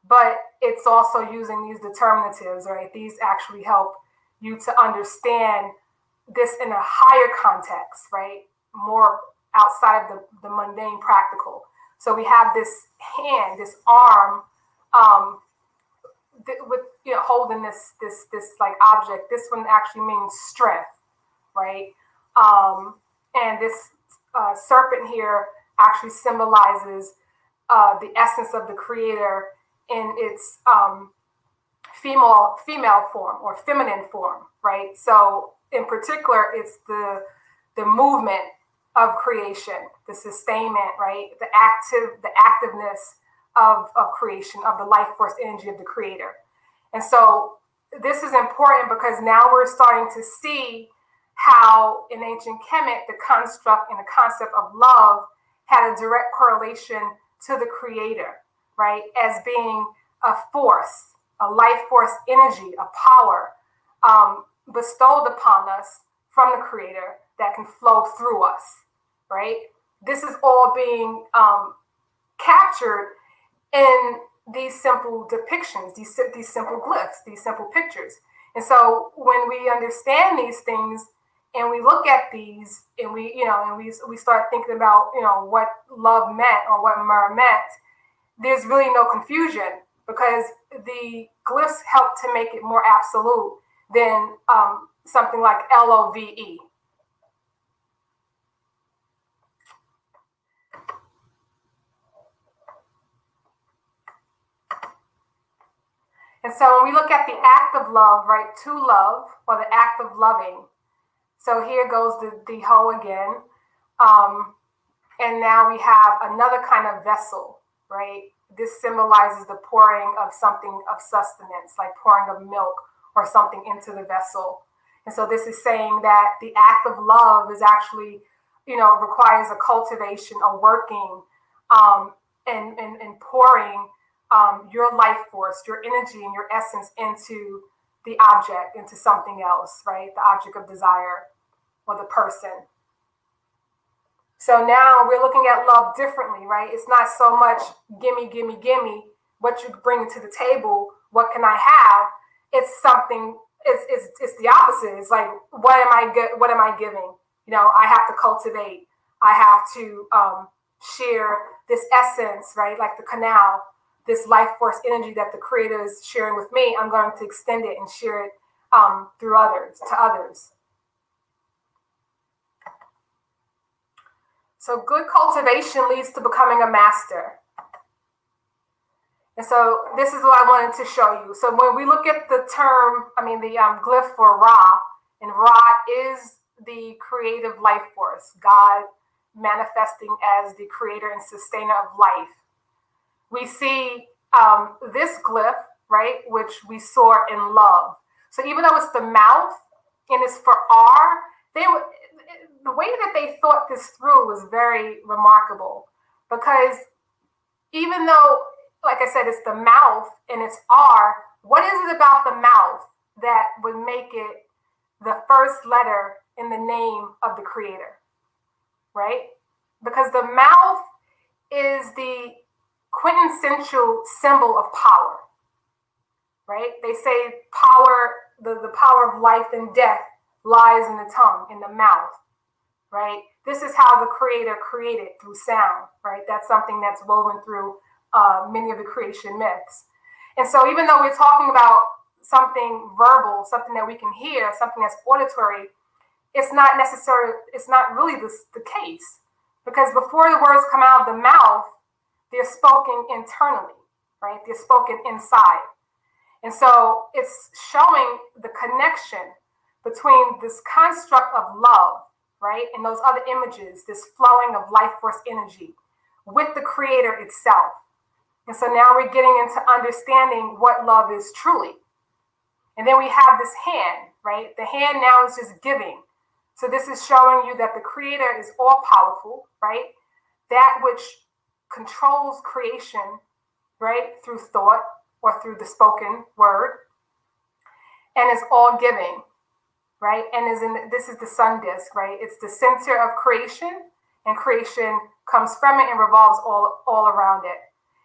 but it's also using these determinatives, right? These actually help you to understand this in a higher context, right? More outside of the mundane practical. So we have this hand, this arm, with holding this like object. This one actually means strength, right? And this serpent here actually symbolizes the essence of the creator in its female form or feminine form, right? So in particular, it's the movement of creation, the sustainment, right? The activeness of creation, of the life force energy of the creator. And so this is important because now we're starting to see how in ancient Kemet, the construct and the concept of love had a direct correlation to the creator, right? As being a force, a life force energy, a power bestowed upon us from the creator that can flow through us, right? This is all being captured in these simple depictions, these simple glyphs, these simple pictures. And so when we understand these things and we look at these and we start thinking about, what love meant or what myrrh meant, there's really no confusion because the glyphs help to make it more absolute than something like LOVE. And so when we look at the act of love, right, to love, or the act of loving, so here goes the hoe again. And now we have another kind of vessel, right? This symbolizes the pouring of something of sustenance, like pouring of milk or something into the vessel. And so this is saying that the act of love is actually, requires a cultivation, a working, and pouring your life force, your energy, and your essence into the object, into something else, right? The object of desire or the person. So now we're looking at love differently, right? It's not so much gimme, gimme, gimme, what you bring to the table, what can I have? It's something, it's the opposite. It's like, what am I giving? I have to cultivate. I have to share this essence, right? Like the canal, this life force energy that the creator is sharing with me. I'm going to extend it and share it through others, to others. So good cultivation leads to becoming a master. And so this is what I wanted to show you. So when we look at the term, the glyph for Ra, and Ra is the creative life force, God manifesting as the creator and sustainer of life. We see this glyph, right, which we saw in love. So even though it's the mouth and it's for R, the way that they thought this through was very remarkable, because even though, like I said, it's the mouth and it's R, what is it about the mouth that would make it the first letter in the name of the creator, right? Because the mouth is the quintessential symbol of power, right? They say power, the power of life and death lies in the tongue, in the mouth, right? This is how the creator created, through sound, right? That's something that's woven through many of the creation myths. And so even though we're talking about something verbal, something that we can hear, something that's auditory, it's not really the case, because before the words come out of the mouth, they're spoken internally, right? They're spoken inside. And so it's showing the connection between this construct of love, right, and those other images, this flowing of life force energy with the creator itself. And so now we're getting into understanding what love is truly. And then we have this hand, right? The hand now is just giving. So this is showing you that the creator is all powerful, right? That which controls creation, right, through thought or through the spoken word, and is all giving, right? And this is the sun disk, right? It's the center of creation, and creation comes from it and revolves all around it.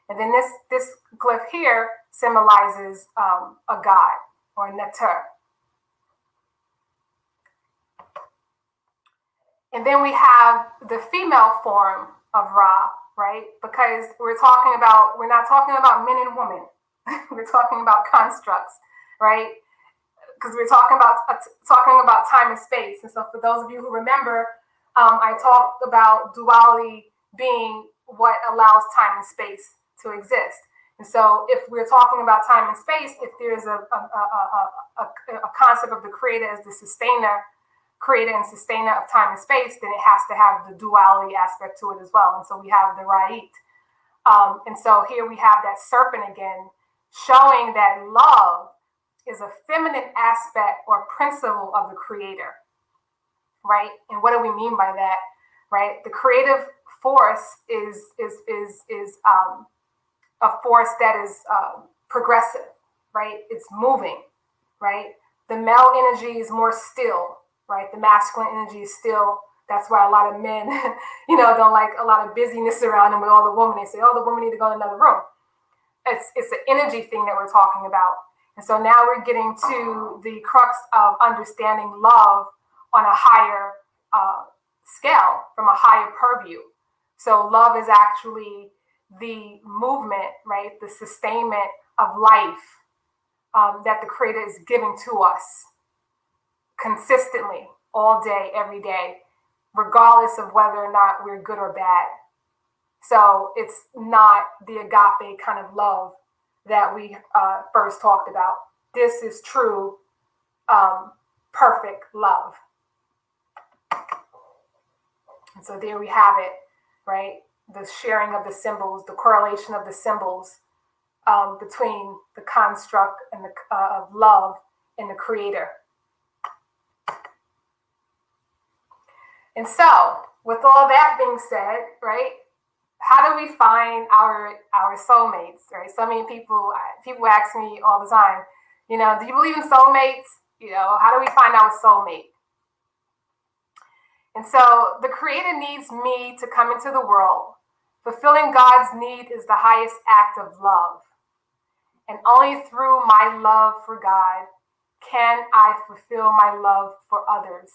And then this glyph here symbolizes a god or Neter. And then we have the female form of Ra, right? Because we're not talking about men and women. We're talking about constructs, right? Because we're talking about time and space. And so for those of you who remember, I talked about duality being what allows time and space to exist. And so if we're talking about time and space, if there's a concept of the creator as the sustainer, creator and sustainer of time and space, then it has to have the duality aspect to it as well. And so we have the Ra'it. And so here we have that serpent again, showing that love is a feminine aspect or principle of the creator, right? And what do we mean by that, right? The creative force is a force that is progressive, right? It's moving, right? The male energy is more still, right? The masculine energy is still. That's why a lot of men, don't like a lot of busyness around them with all the women. They say, oh, the women need to go in another room. It's an energy thing that we're talking about. And so now we're getting to the crux of understanding love on a higher scale, from a higher purview. So love is actually the movement, right? The sustainment of life that the creator is giving to us consistently, all day, every day, regardless of whether or not we're good or bad. So it's not the agape kind of love that we first talked about. This is true, perfect love. And so there we have it, right? The sharing of the symbols, the correlation of the symbols between the construct and of love and the creator. And so, with all that being said, right? How do we find our soulmates, right? So many people ask me all the time, do you believe in soulmates? How do we find our soulmate? And so the creator needs me to come into the world. Fulfilling God's need is the highest act of love. And only through my love for God can I fulfill my love for others.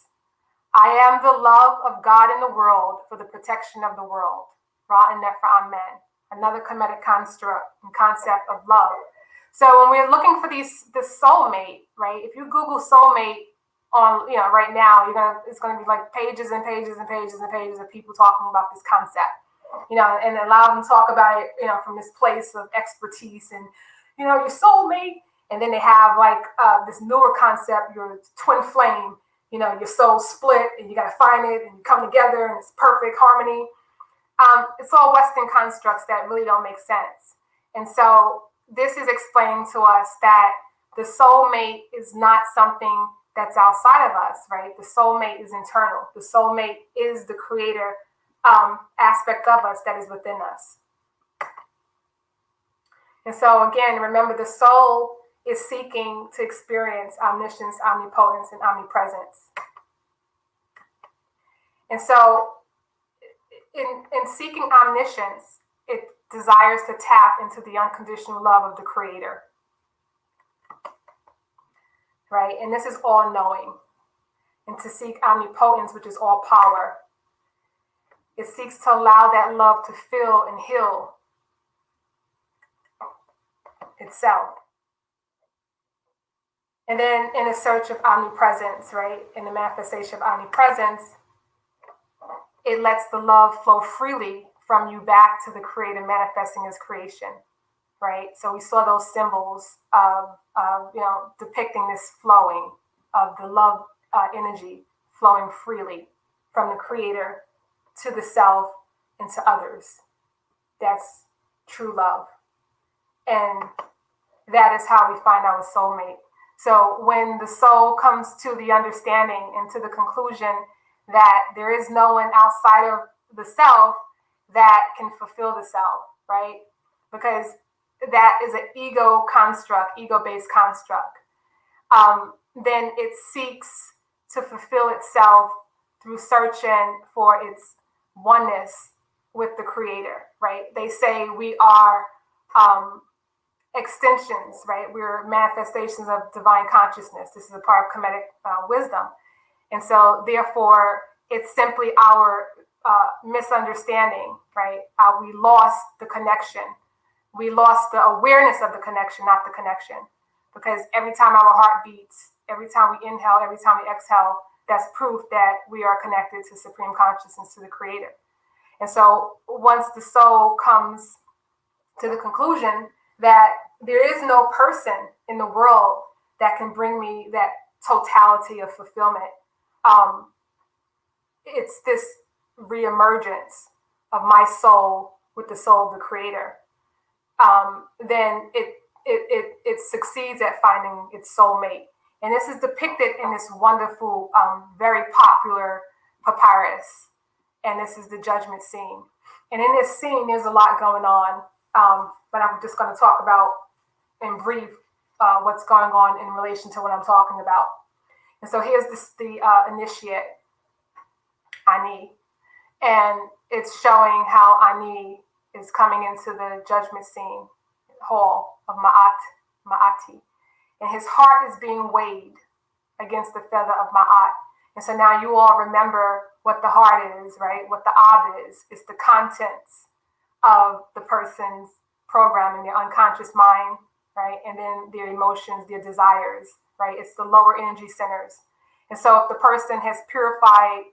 I am the love of God in the world for the protection of the world. Ra and Nefer Amen. Another Kemetic construct and concept of love. So when we're looking for this soulmate, right? If you Google soulmate on, right now, it's going to be like pages and pages and pages and pages of people talking about this concept, and allow them to talk about it, from this place of expertise and, your soulmate. And then they have like this newer concept, your twin flame, your soul split and you got to find it and you come together and it's perfect harmony. It's all Western constructs that really don't make sense. And so this is explaining to us that the soulmate is not something that's outside of us, right? The soulmate is internal. The soulmate is the creator aspect of us that is within us. And so again, remember, the soul is seeking to experience omniscience, omnipotence, and omnipresence. And so in seeking omniscience, it desires to tap into the unconditional love of the creator, right? And this is all knowing. And to seek omnipotence, which is all power, it seeks to allow that love to fill and heal itself. And then in a search of omnipresence, right? In the manifestation of omnipresence, it lets the love flow freely from you back to the creator manifesting his creation. right? So we saw those symbols of depicting this flowing of the love energy flowing freely from the creator to the self and to others. That's true love. And that is how we find our soulmate. So when the soul comes to the understanding and to the conclusion that there is no one outside of the self that can fulfill the self, right? Because that is an ego construct, ego-based construct. Then it seeks to fulfill itself through searching for its oneness with the creator, right? They say we are extensions, right? We're manifestations of divine consciousness. This is a part of Kemetic wisdom. And so therefore, it's simply our misunderstanding, right? We lost the connection. We lost the awareness of the connection, not the connection. Because every time our heart beats, every time we inhale, every time we exhale, that's proof that we are connected to supreme consciousness, to the creator. And so once the soul comes to the conclusion that there is no person in the world that can bring me that totality of fulfillment, it's this reemergence of my soul with the soul of the creator. Then it succeeds at finding its soulmate. And this is depicted in this wonderful, very popular papyrus. And this is the judgment scene. And in this scene, there's a lot going on. But I'm just going to talk about in brief what's going on in relation to what I'm talking about. And so here's the initiate, Ani. And it's showing how Ani is coming into the judgment scene hall of Maati. And his heart is being weighed against the feather of Maat. And so now you all remember what the heart is, right? What the Ab is. It's the contents of the person's programming, their unconscious mind, right? And then their emotions, their desires, right? It's the lower energy centers. And so if the person has purified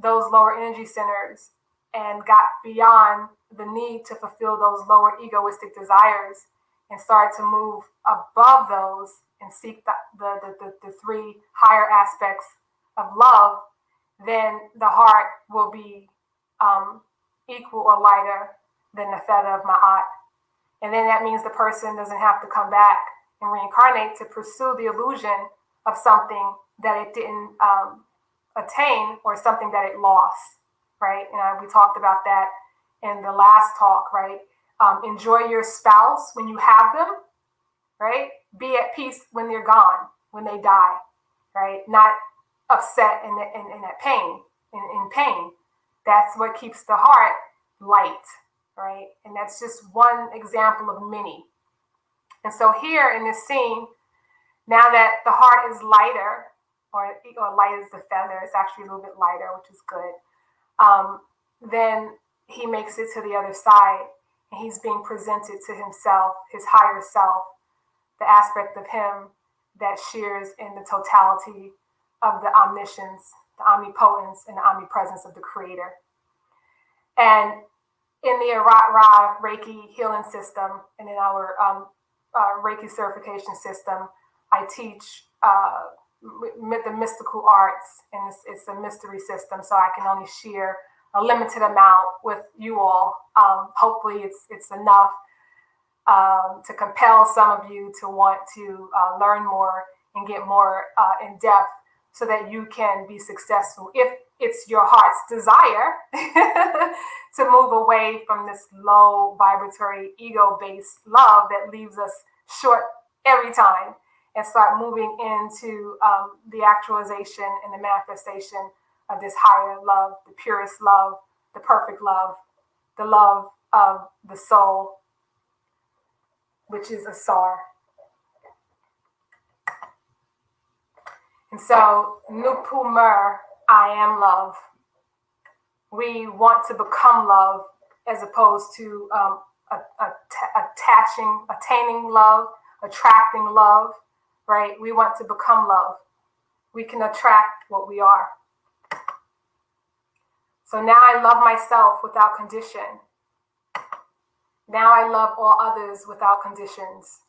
those lower energy centers and got beyond the need to fulfill those lower egoistic desires and start to move above those and seek the three higher aspects of love, then the heart will be equal or lighter than the feather of Ma'at. And then that means the person doesn't have to come back and reincarnate to pursue the illusion of something that it didn't attain or something that it lost, right? And we talked about that in the last talk, right? Enjoy your spouse when you have them, right? Be at peace when they're gone, when they die, right? Not upset and at pain, in pain. That's what keeps the heart light, right? And that's just one example of many. And so here in this scene, now that the heart is lighter, or light as the feather, it's actually a little bit lighter, which is good. Then he makes it to the other side, and he's being presented to himself, his higher self, the aspect of him that shares in the totality of the omniscience, the omnipotence, and the omnipresence of the creator. And in the Ra Reiki healing system and in our Reiki certification system, I teach the mystical arts, and it's a mystery system, so I can only share a limited amount with you all. Hopefully it's enough to compel some of you to want to learn more and get more in depth so that you can be successful if it's your heart's desire to move away from this low vibratory ego-based love that leaves us short every time and start moving into the actualization and the manifestation of this higher love, the purest love, the perfect love, the love of the soul, which is Asar. And so, Nupumer, I am love. We want to become love as opposed to attaining love, attracting love, right? We want to become love. We can attract what we are. So now I love myself without condition. Now I love all others without conditions.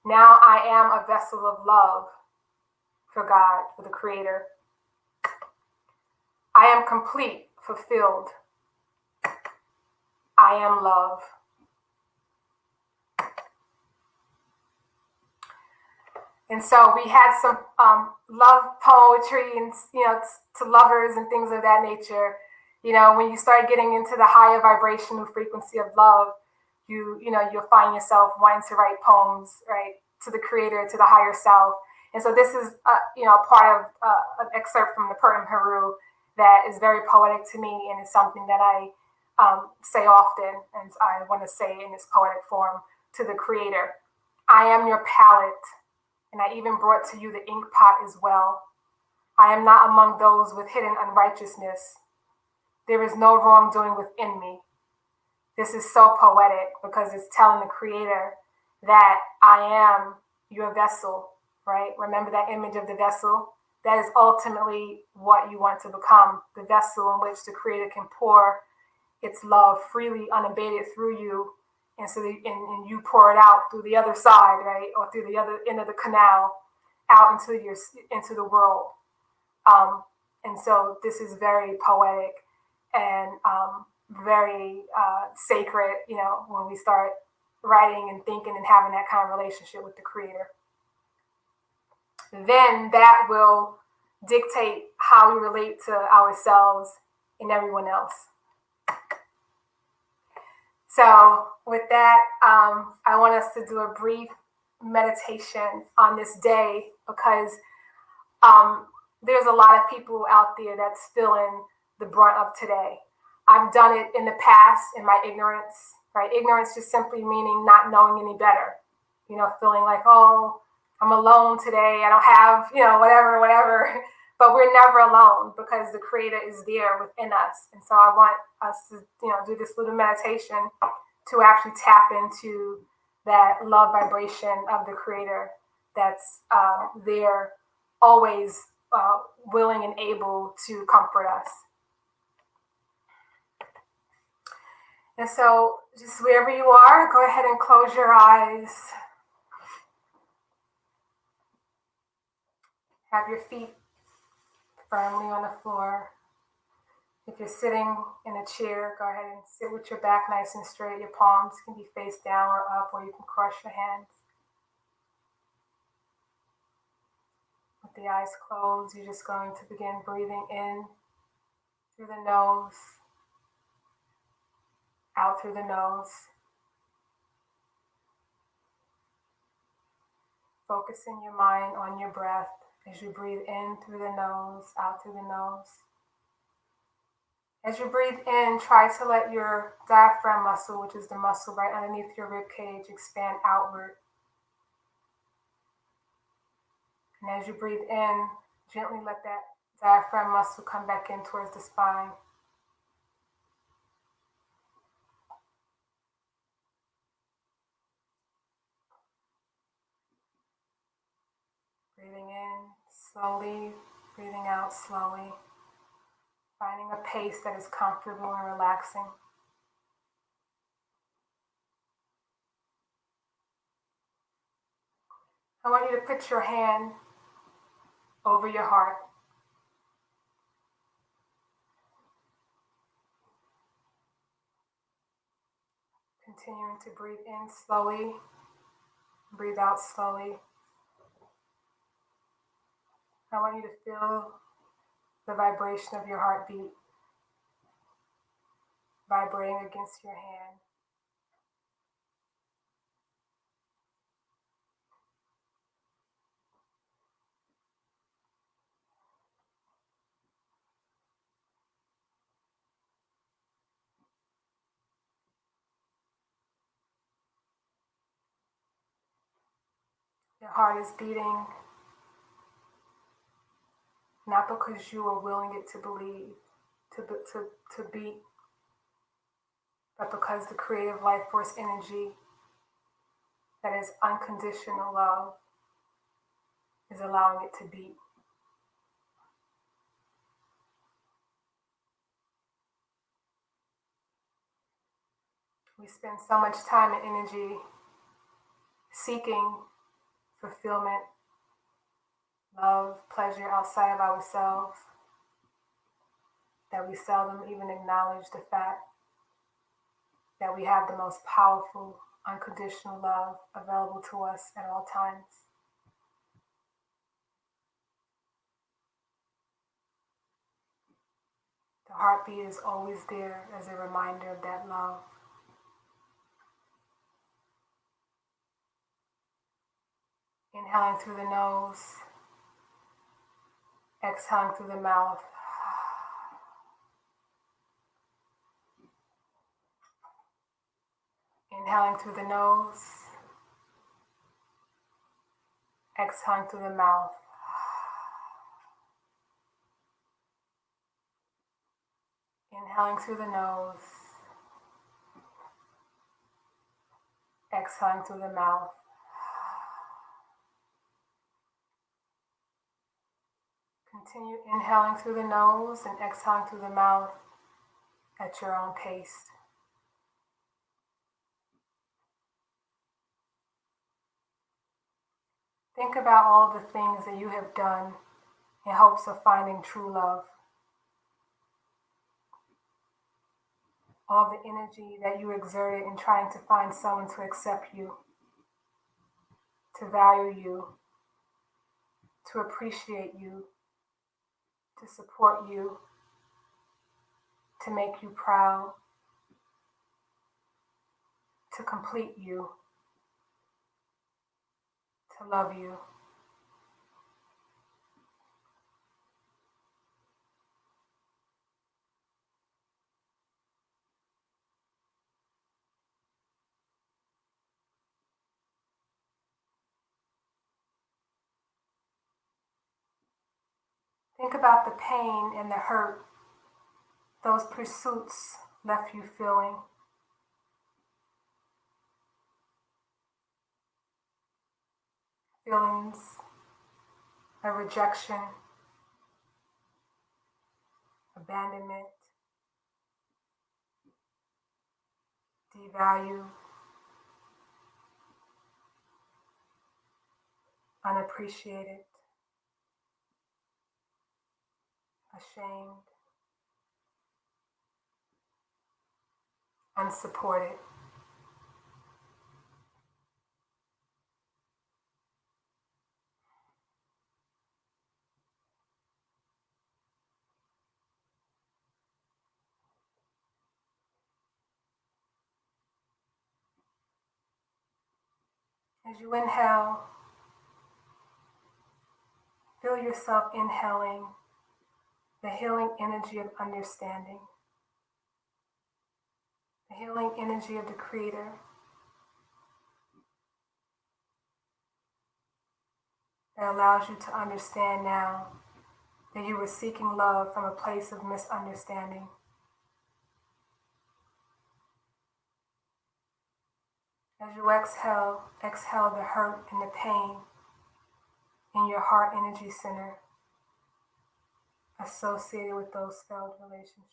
Now I am a vessel of love for God, for the Creator. I am complete, fulfilled. I am love. And so we had some love poetry and, to lovers and things of that nature. When you start getting into the higher vibrational frequency of love, you'll find yourself wanting to write poems, right, to the Creator, to the higher self. And so this is, part of an excerpt from the Purtim Haru that is very poetic to me, and it's something that I say often, and I want to say in this poetic form to the Creator. I am your palette, and I even brought to you the ink pot as well. I am not among those with hidden unrighteousness. There is no wrongdoing within me. This is so poetic because it's telling the Creator that I am your vessel, right? Remember that image of the vessel? That is ultimately what you want to become, the vessel in which the Creator can pour its love freely, unabated through you, and so and you pour it out through the other side, right, or through the other end of the canal, out into the world. And so this is very poetic and very sacred, when we start writing and thinking and having that kind of relationship with the Creator. Then that will dictate how we relate to ourselves and everyone else. So with that, I want us to do a brief meditation on this day because there's a lot of people out there that's feeling the brunt of today. I've done it in the past in my ignorance, right? Ignorance just simply meaning not knowing any better, feeling like, oh, I'm alone today. I don't have, whatever. But we're never alone because the Creator is there within us. And so I want us to, do this little meditation to actually tap into that love vibration of the Creator that's there, always willing and able to comfort us. And so just wherever you are, go ahead and close your eyes. Have your feet firmly on the floor. If you're sitting in a chair, go ahead and sit with your back nice and straight. Your palms can be face down or up, or you can cross your hands. With the eyes closed, you're just going to begin breathing in through the nose, out through the nose. Focusing your mind on your breath as you breathe in through the nose, out through the nose. As you breathe in, try to let your diaphragm muscle, which is the muscle right underneath your rib cage, expand outward. And as you breathe in, gently let that diaphragm muscle come back in towards the spine. Breathing in slowly, breathing out slowly. Finding a pace that is comfortable and relaxing. I want you to put your hand over your heart. Continuing to breathe in slowly, breathe out slowly. I want you to feel the vibration of your heartbeat vibrating against your hand. Your heart is beating not because you are willing it to believe, to beat, but because the creative life force energy that is unconditional love is allowing it to beat. We spend so much time and energy seeking fulfillment, love, pleasure outside of ourselves that we seldom even acknowledge the fact that we have the most powerful, unconditional love available to us at all times. The heartbeat is always there as a reminder of that love. Inhaling through the nose, exhaling through the mouth. Inhaling through the nose, exhaling through the mouth. Inhaling through the nose, exhaling through the mouth. Continue inhaling through the nose and exhaling through the mouth at your own pace. Think about all the things that you have done in hopes of finding true love. All the energy that you exerted in trying to find someone to accept you, to value you, to appreciate you, to support you, to make you proud, to complete you, to love you. Think about the pain and the hurt those pursuits left you feeling. Feelings of rejection, abandonment, devalue, unappreciated, ashamed, unsupported. As you inhale, feel yourself inhaling the healing energy of understanding, the healing energy of the Creator, that allows you to understand now that you were seeking love from a place of misunderstanding. As you exhale, exhale the hurt and the pain in your heart energy center associated with those failed relationships.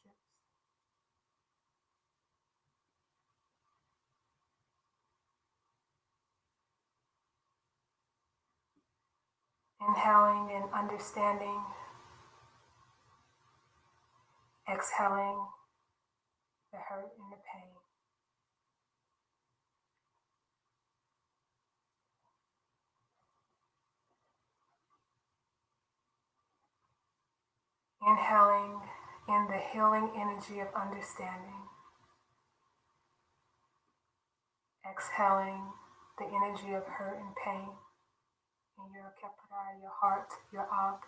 Inhaling and understanding, exhaling the hurt and the pain. Inhaling in the healing energy of understanding. Exhaling the energy of hurt and pain in your Kemetic, your heart, your Agape.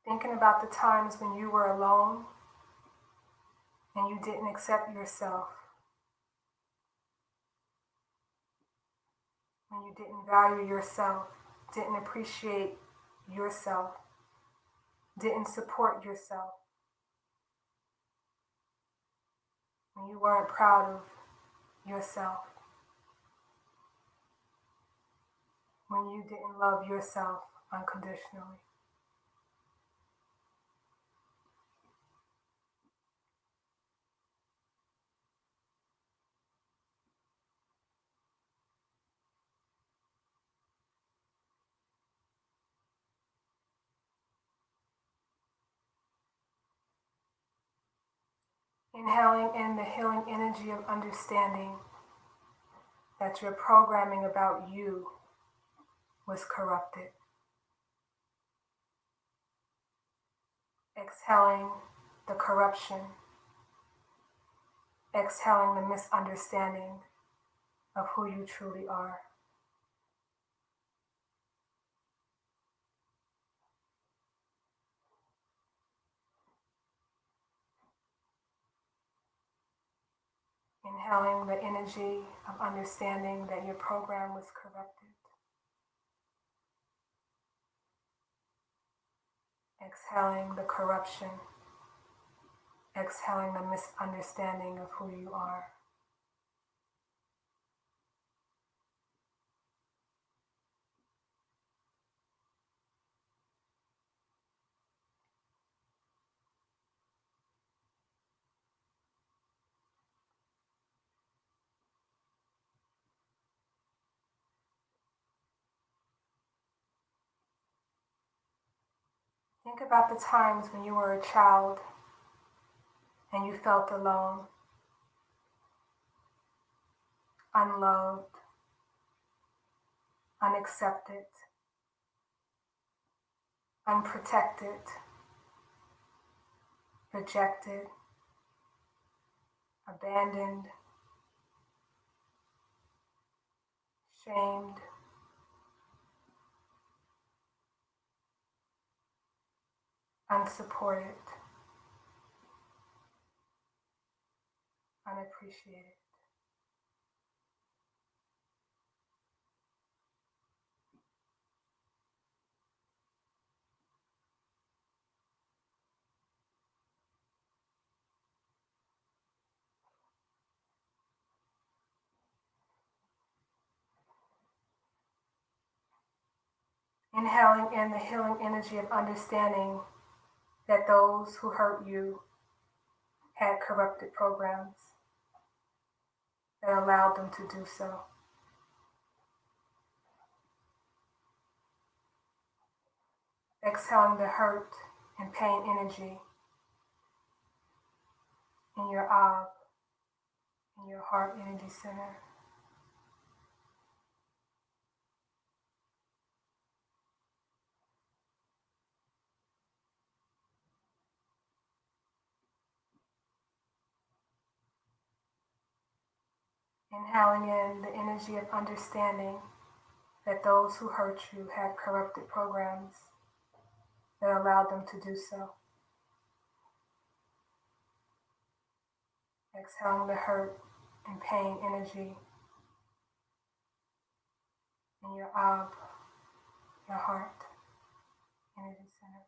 Thinking about the times when you were alone and you didn't accept yourself, when you didn't value yourself, didn't appreciate yourself, didn't support yourself. when you weren't proud of yourself, when you didn't love yourself unconditionally. Inhaling in the healing energy of understanding that your programming about you was corrupted. Exhaling the corruption, exhaling the misunderstanding of who you truly are. Inhaling the energy of understanding that your program was corrupted. Exhaling the corruption, exhaling the misunderstanding of who you are. Think about the times when you were a child and you felt alone, unloved, unaccepted, unprotected, rejected, abandoned, shamed, unsupported, unappreciated. Inhaling in the healing energy of understanding that those who hurt you had corrupted programs that allowed them to do so. Exhaling the hurt and pain energy in your ab, in your heart energy center. Inhaling in the energy of understanding that those who hurt you had corrupted programs that allowed them to do so. Exhaling the hurt and pain energy in your ab, your heart energy center.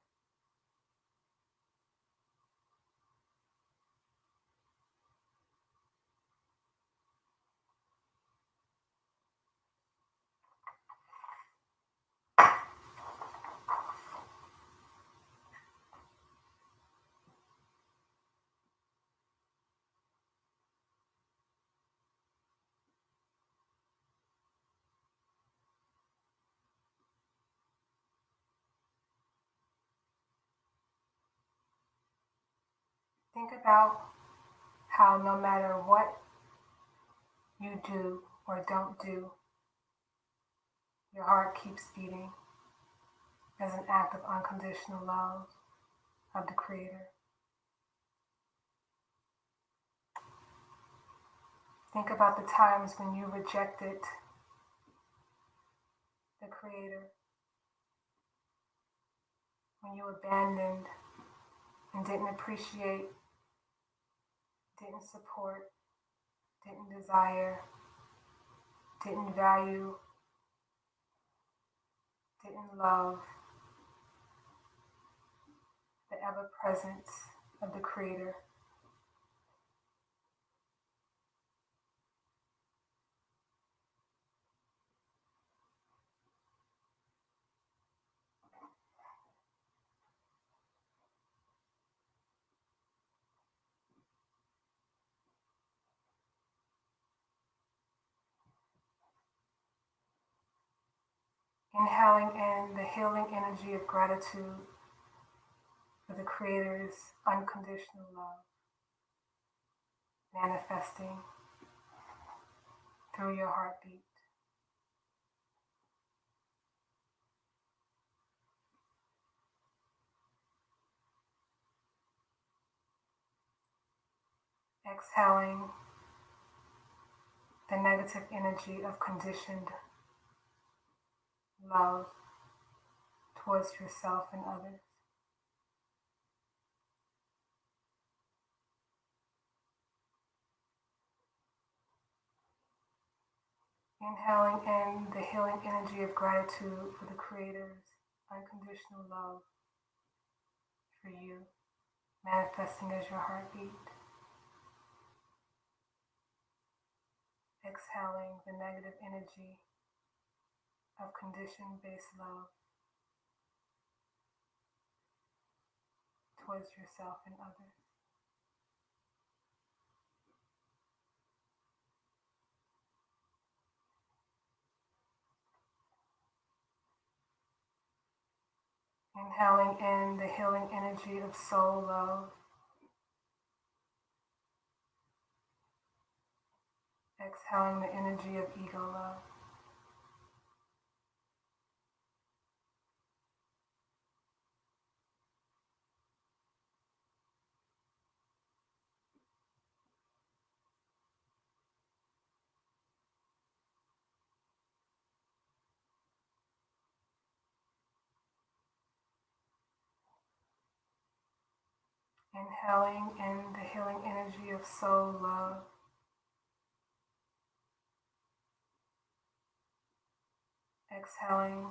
Think about how no matter what you do or don't do, your heart keeps beating as an act of unconditional love of the Creator. Think about the times when you rejected the Creator, when you abandoned and didn't appreciate, didn't support, didn't desire, didn't value, didn't love the ever presence of the Creator. Inhaling in the healing energy of gratitude for the Creator's unconditional love, manifesting through your heartbeat. Exhaling the negative energy of conditioned love towards yourself and others. Inhaling in the healing energy of gratitude for the Creator's unconditional love for you, manifesting as your heartbeat. Exhaling the negative energy of condition-based love towards yourself and others. Inhaling in the healing energy of soul love. Exhaling the energy of ego love. Inhaling in the healing energy of soul love. Exhaling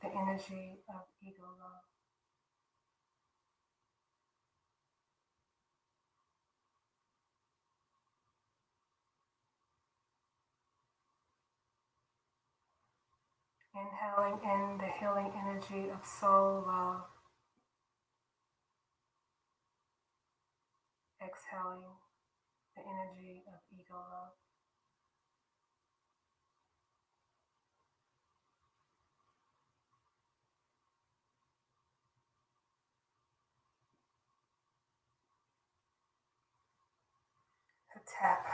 the energy of ego love. Inhaling in the healing energy of soul love. Exhaling the energy of ego love. A tap.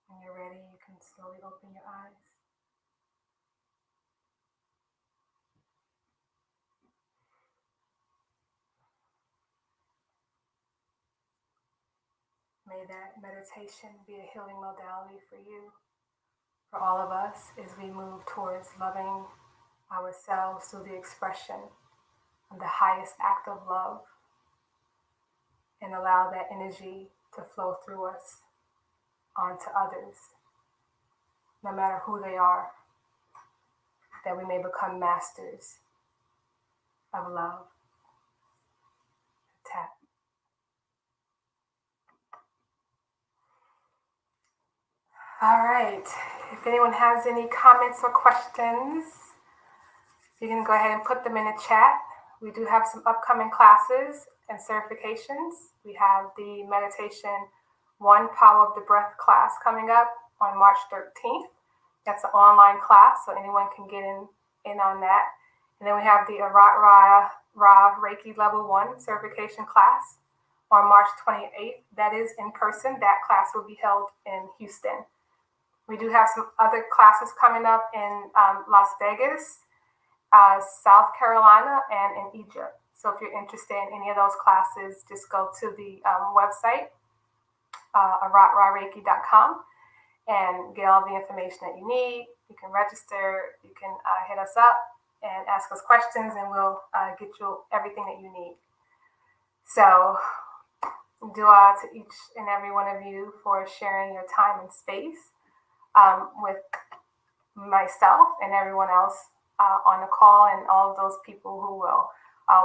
When you're ready, you can slowly open your eyes. May that meditation be a healing modality for you, for all of us, as we move towards loving ourselves through the expression of the highest act of love, and allow that energy to flow through us onto others, no matter who they are, that we may become masters of love. Tap. All right. If anyone has any comments or questions, you can go ahead and put them in the chat. We do have some upcoming classes and certifications. We have the Meditation 1 Power of the Breath class coming up on March 13th. That's an online class, so anyone can get in on that. And then we have the Ra Reiki Level 1 certification class on March 28th. That is in person. That class will be held in Houston. We do have some other classes coming up in Las Vegas, South Carolina, and in Egypt. So if you're interested in any of those classes, just go to the website, aratrareiki.com, and get all the information that you need. You can register, you can hit us up and ask us questions, and we'll get you everything that you need. So, dua to each and every one of you for sharing your time and space with myself and everyone else on the call, and all of those people who will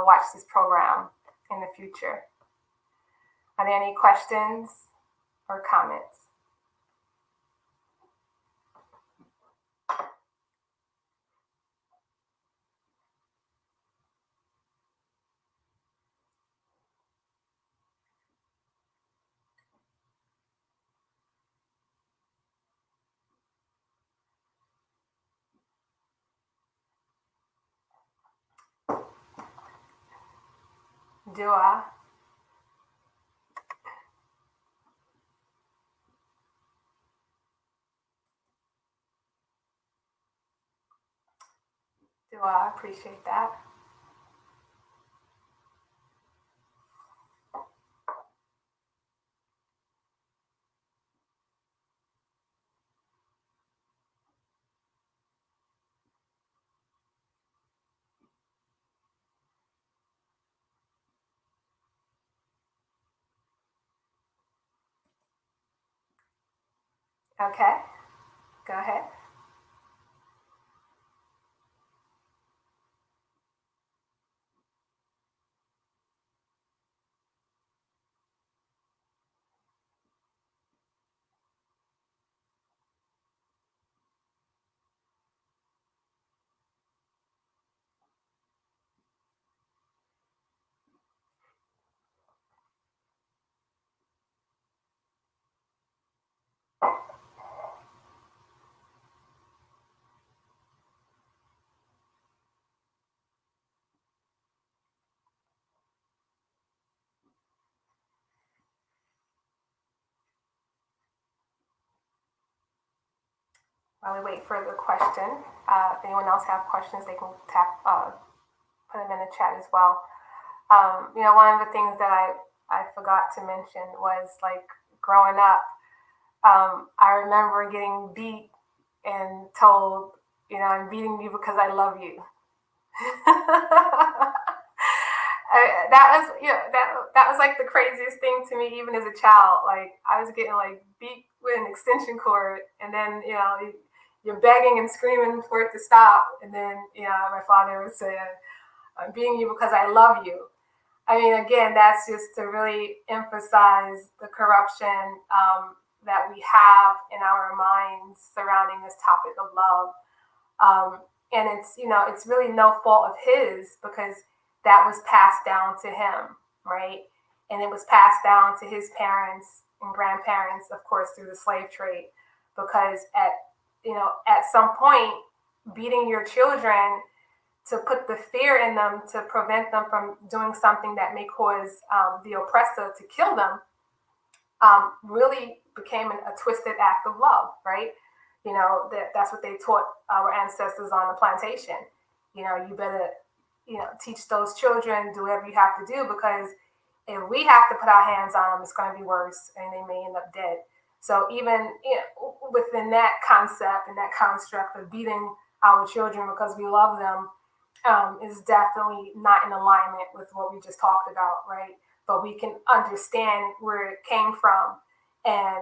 watch this program in the future. Are there any questions or comments? Dua. Dua, appreciate that. Okay, go ahead. While we wait for the question, if anyone else have questions, they can put them in the chat as well. One of the things that I forgot to mention was like growing up, I remember getting beat and told, I'm beating you because I love you. That was, that was like the craziest thing to me, even as a child. Like I was getting like beat with an extension cord, and then you're begging and screaming for it to stop, and then my father would say, "I'm beating you because I love you." I mean, again, that's just to really emphasize the corruption that we have in our minds surrounding this topic of love. And it's really no fault of his because that was passed down to him, right? And it was passed down to his parents and grandparents, of course, through the slave trade. Because at some point, beating your children to put the fear in them to prevent them from doing something that may cause the oppressor to kill them really became a twisted act of love, right? That's what they taught our ancestors on the plantation. You better, teach those children, do whatever you have to do, because if we have to put our hands on them, it's going to be worse and they may end up dead. So even within that concept and that construct of beating our children because we love them is definitely not in alignment with what we just talked about, right? But we can understand where it came from and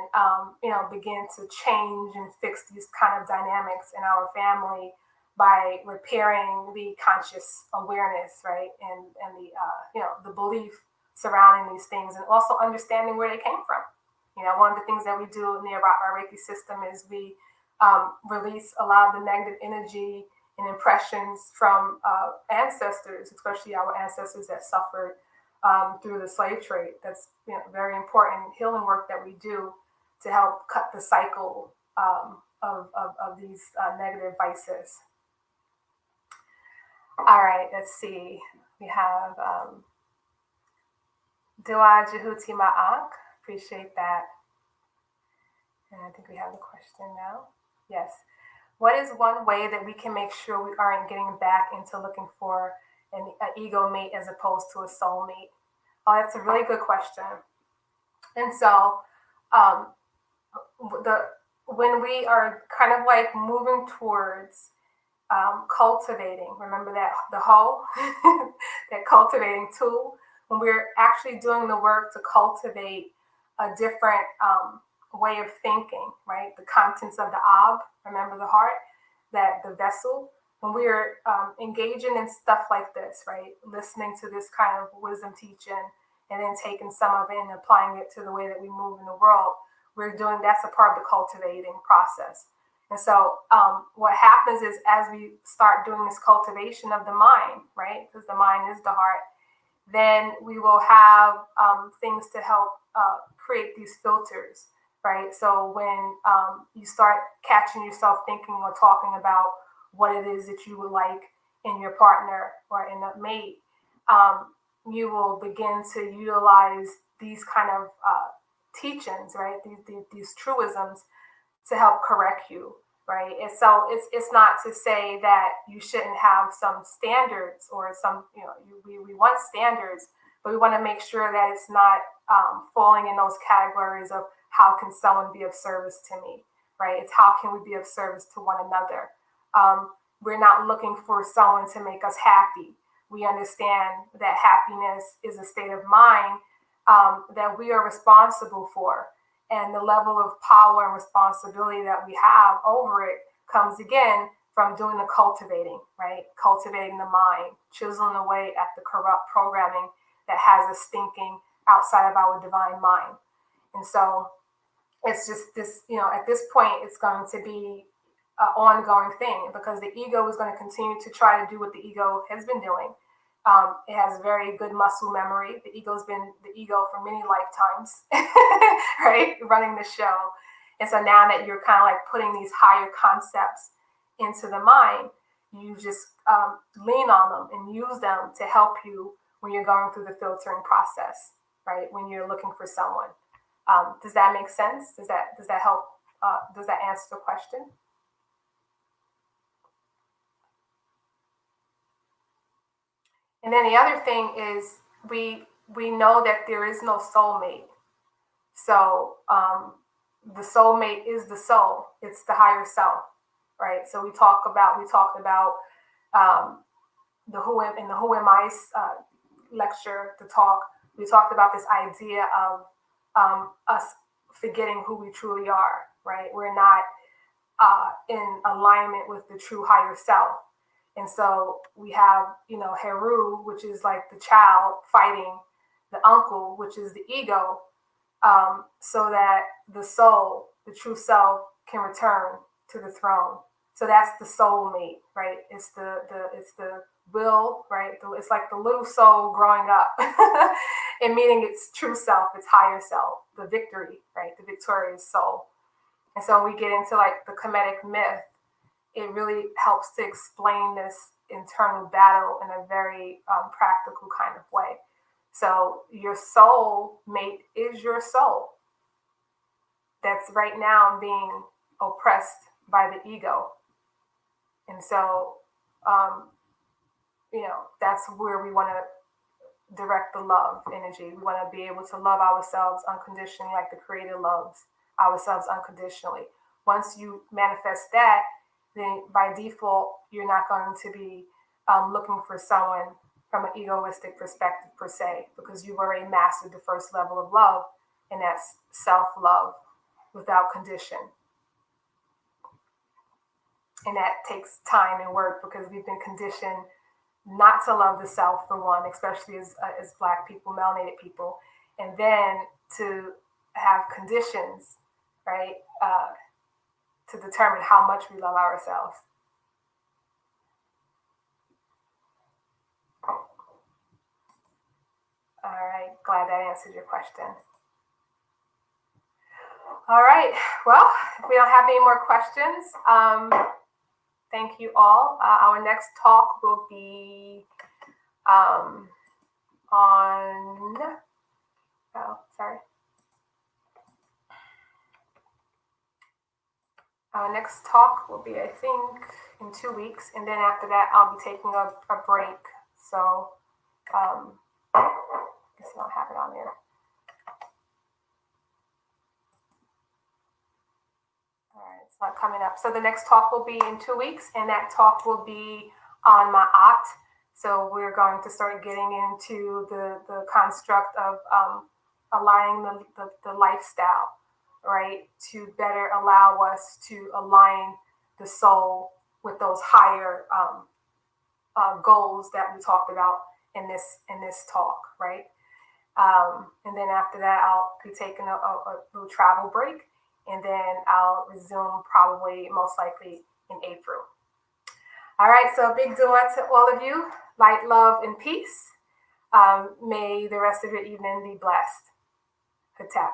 begin to change and fix these kind of dynamics in our family by repairing the conscious awareness, right, and the belief surrounding these things, and also understanding where they came from. One of the things that we do in the our Reiki system is we release a lot of the negative energy and impressions from ancestors, especially our ancestors that suffered through the slave trade. That's very important healing work that we do to help cut the cycle of these negative vices. All right, let's see. We have Dua Jehuti Ma'ak. Appreciate that. And I think we have the question now. Yes. What is one way that we can make sure we aren't getting back into looking for an ego mate as opposed to a soul mate? Oh, that's a really good question. And so when we are kind of like moving towards cultivating, remember that the hoe, that cultivating tool, when we're actually doing the work to cultivate a different way of thinking, right? The contents of the ab, remember the heart, that the vessel, when we're engaging in stuff like this, right? Listening to this kind of wisdom teaching and then taking some of it and applying it to the way that we move in the world, that's a part of the cultivating process. And so what happens is as we start doing this cultivation of the mind, right? Because the mind is the heart, then we will have things to help create these filters, right? So when you start catching yourself thinking or talking about what it is that you would like in your partner or in a mate, you will begin to utilize these kind of teachings, right? These truisms to help correct you, right? And so it's not to say that you shouldn't have some standards or some, we want standards, but we want to make sure that it's not falling in those categories of how can someone be of service to me, right? It's how can we be of service to one another. We're not looking for someone to make us happy. We understand that happiness is a state of mind that we are responsible for. And the level of power and responsibility that we have over it comes again from doing the cultivating, right? Cultivating the mind, chiseling away at the corrupt programming that has us thinking outside of our divine mind. And so it's just this, at this point, it's going to be an ongoing thing because the ego is going to continue to try to do what the ego has been doing. It has very good muscle memory. The ego's been the ego for many lifetimes, right? Running the show. And so now that you're kind of like putting these higher concepts into the mind, you just lean on them and use them to help you when you're going through the filtering process, right? When you're looking for someone. Does that make sense? Does that help? Does that answer the question? And then the other thing is we know that there is no soulmate. So the soulmate is the soul. It's the higher self, right? So we talked about the Who Am I lecture, the talk. We talked about this idea of us forgetting who we truly are, right? We're not in alignment with the true higher self. And so we have, Heru, which is like the child fighting the uncle, which is the ego, so that the soul, the true self, can return to the throne. So that's the soulmate, right? It's the will, right? It's like the little soul growing up and meeting its true self, its higher self, the victory, right? The victorious soul. And so when we get into like the Kemetic myth, it really helps to explain this internal battle in a very practical kind of way. So your soul mate is your soul that's right now being oppressed by the ego. And so, that's where we want to direct the love energy. We want to be able to love ourselves unconditionally like the Creator loves ourselves unconditionally. Once you manifest that, then by default, you're not going to be looking for someone from an egoistic perspective per se, because you've already mastered the first level of love, and that's self-love without condition. And that takes time and work because we've been conditioned not to love the self, for one, especially as Black people, melanated people, and then to have conditions, right, to determine how much we love ourselves. All right, glad that answered your question. All right, well, if we don't have any more questions, thank you all. Our next talk will be on, Our next talk will be, I think, in 2 weeks, and then after that, I'll be taking a break. So, I guess I don't have it on there. All right, it's not coming up. So the next talk will be in 2 weeks, and that talk will be on Maat. So we're going to start getting into the construct of aligning the lifestyle, right, to better allow us to align the soul with those higher goals that we talked about in this talk, right? And then after that, I'll be taking a little travel break, and then I'll resume probably most likely in April. All right, so a big dua to all of you. Light, love, and peace. May the rest of your evening be blessed. Aset.